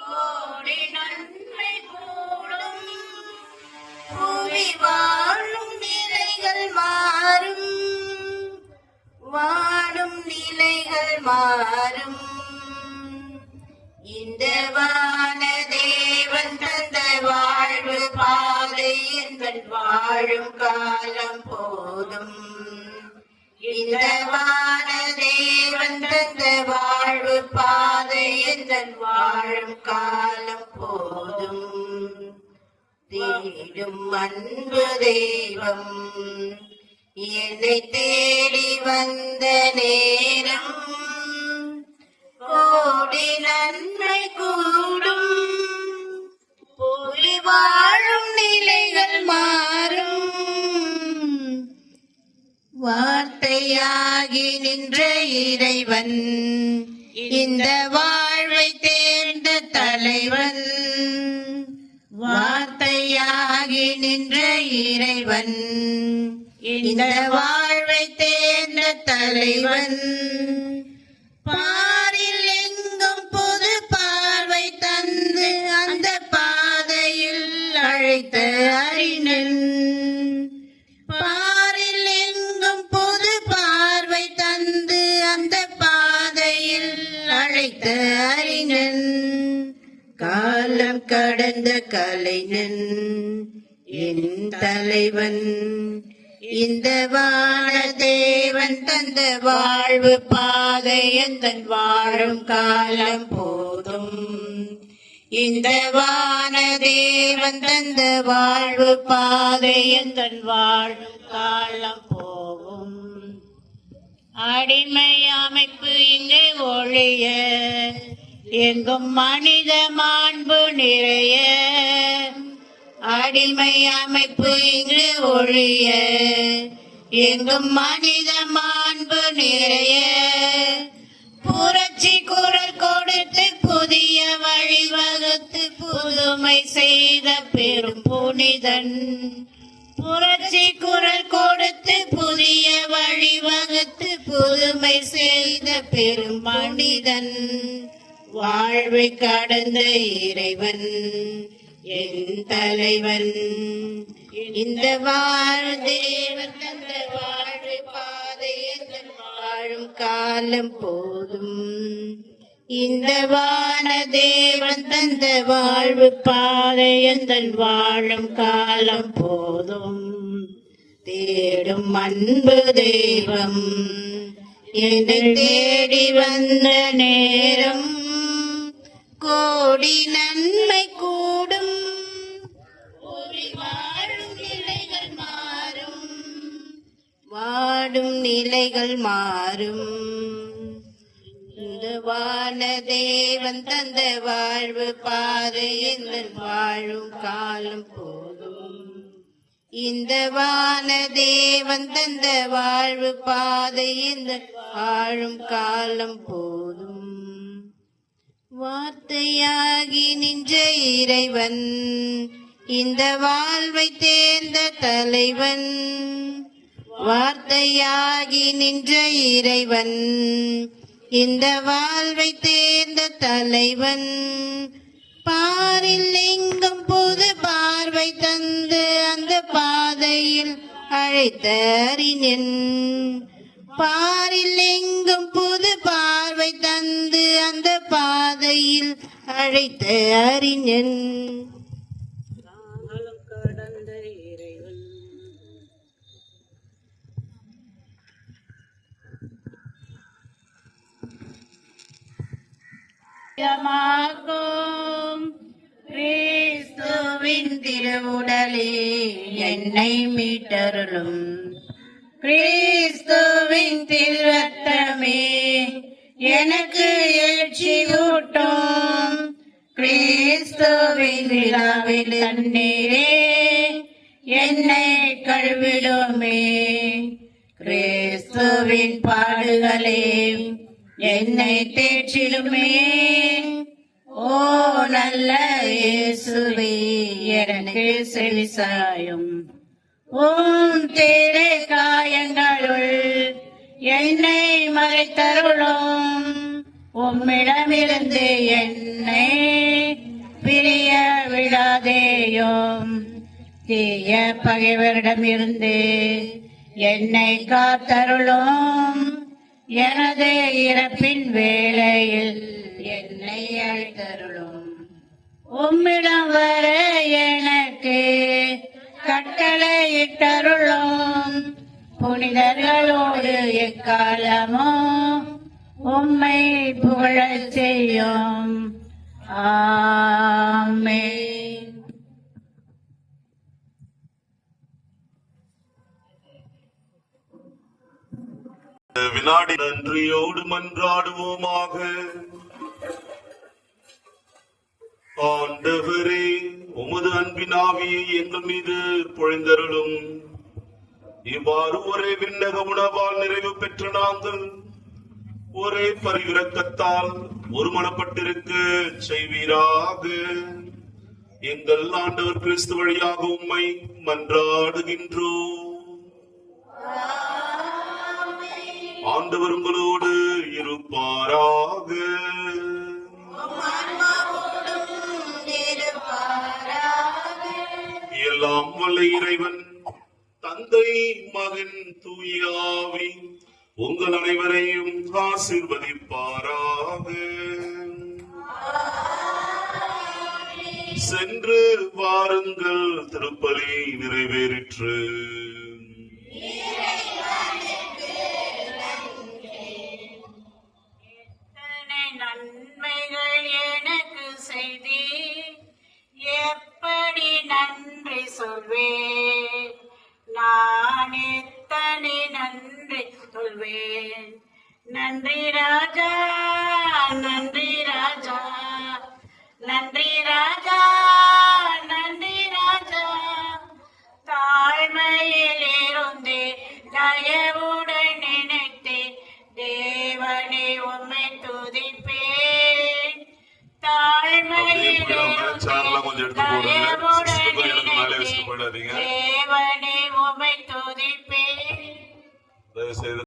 Speaker 1: கோடி நன்மை கூடும் புவி வாழும் நிலைகள் மாறும், வாழும் நிலைகள் மாறும். இந்த வானதேவன் தந்த வாழ்வு பாதை எங்கள் வாழும் காலம் போதும். இந்த வானதேவன் தந்த வாழ்வு பாதை எங்கள் வாழும் காலம் போதும். தேடும் அன்பு தெய்வம் என்னை தேடி வந்த நேரம் கோடி நன்மை கூடும். போய் வாழும் நிலைகள் மாறும். வார்த்தையாகி நின்ற இறைவன் இந்த வாழ்வை தேர்ந்த தலைவன். வார்த்தையாகி நின்ற இறைவன் இந்த வாழ்வை தேர்ந்த தலைவன். பாரில் எங்கும் பொது பார்வை தந்து அந்த பாதையில் அழைத்த அறிஞன். பாரில் எங்கும் பொது பார்வை தந்து அந்த பாதையில் அழைத்த அறிஞன். காலம் கடந்த கலைஞன் என் தலைவன். இந்த வானதேவன் தந்த வாழ்வு பாதை எந்தன் வாழும் காலம் போதும். இந்த வானதேவன் தந்த வாழ்வு பாதை எந்தன் வாழும் காலம் போகும். அடிமை அமைப்பு இங்கே ஒழிய எங்கும் மனித மாண்பு நிறைய. அடிமை அமைப்பு இங்கு ஒழிய எங்கும் மனித மாண்பு நிறைய. புரட்சி குரல் கொடுத்து புதிய வழிவகுத்து புதுமை செய்த பெரும் புனிதன். புரட்சி குரல் கொடுத்து புதிய வழிவகுத்து புதுமை செய்த பெரும் மனிதன். வாழ்வை கடந்த இறைவன் என் தலைவன். இந்த வானதேவன் தந்த வாழ்வு பாதை எங்கள் வாழும் காலம் போதும். இந்த வானதேவன் தந்த வாழ்வு பாதை எங்கள் வாழும் காலம் போதும். தேடும் அன்பு தெய்வம் என்னை தேடி வந்த நேரம் கோடி நன்மை கூடும். வாழும் நிலைகள் மாறும். வாடும் நிலைகள் மாறும். இந்த வானதேவன் தந்த வாழ்வு பாதை எங்கள் வாழும் காலம் போதும். இந்த வானதேவன் தந்த வாழ்வு பாதை எங்கள் வாழும் காலம் போதும். வார்த்தையாகி நின்ற இறைவன் இந்த வாழ்வை தேர்ந்த தலைவன். வார்த்தையாகி நின்ற இறைவன் இந்த வாழ்வை தேர்ந்த தலைவன். பாரில் எங்கும் புது பார்வை தந்து அந்த பாதையில் அழைத்த அறிஞன். பாரில் எங்கும் புது பார்வை தந்து அந்த பாதையில் அழைத்த அறிஞன். காலம் கடந்த இறைவன். கிறிஸ்துவின் திருவுடலே என்னை மீட்டருளும். கிறிஸ்துவின் திருரத்தமே எனக்கு எழுச்சி ஊட்டும். கிறிஸ்துவின் விழாவில் தண்ணீரே என்னை கழுவிடுமே. கிறிஸ்துவின் பாடுகளே என்னை தேற்றிடுமே. ஓ நல்ல இயேசுவே எனக்கு செவிசாயும். உம் திரு காயங்களுள் என்னை மறைத்தருளும். உம்மிடமிருந்து என்னை பிரிய விடாதேயும். தீய பகைவரிடமிருந்து என்னை காத்தருளும். எனது இறப்பின் வேளையில் என்னை அழைத்தருளும்.
Speaker 8: உம்மிடம் வர எனக்கு கட்டளையிட்டருளும். புனிதர்களோடு எக்காலமும் உம்மை புகழச் செய்யும். ஆமென்.
Speaker 2: வினாடி நன்றியோடு மன்றாடுவோமாக. ஆண்டவரே, உமது அன்பின் ஆவியை எங்கள் மீது பொழிந்தருளும். இவ்வாறு ஒரே விண்ணக உணவால் நிறைவு பெற்ற நாங்கள் ஒரே பரிவிரக்கத்தால் ஒருமனப்பட்டிருக்க செய்வீராக. எங்கள் ஆண்டவர் கிறிஸ்து வழியாக உம்மை மன்றாடுகின்றோம். ஆண்டவர் உங்களோடு இருப்பாராக. எல்லாம் வல்ல இறைவன் தந்தை, மகன், தூய ஆவி உங்கள் அனைவரையும் ஆசீர்வதிப்பாராக. சென்று வாருங்கள், திருப்பலி நிறைவேறிற்று.
Speaker 8: நன்மைகள் எனக்கு செய்தி எப்படி நன்றி சொல்வேன். நான் எத்தனை நன்றி சொல்வேன். நன்றி ராஜா, நன்றி ராஜா, நன்றி ராஜா, நன்றி ராஜா. தாழ்மையில் இருந்தே தயவுடன் நினைத்தேன். தேவனே உம்மை துதிப்பேன். தாழ்மையில்
Speaker 2: கொஞ்சம் எடுத்து போடுங்க.
Speaker 8: தேவனே உம்மை துதிப்பேன்.
Speaker 2: தயவு செய்து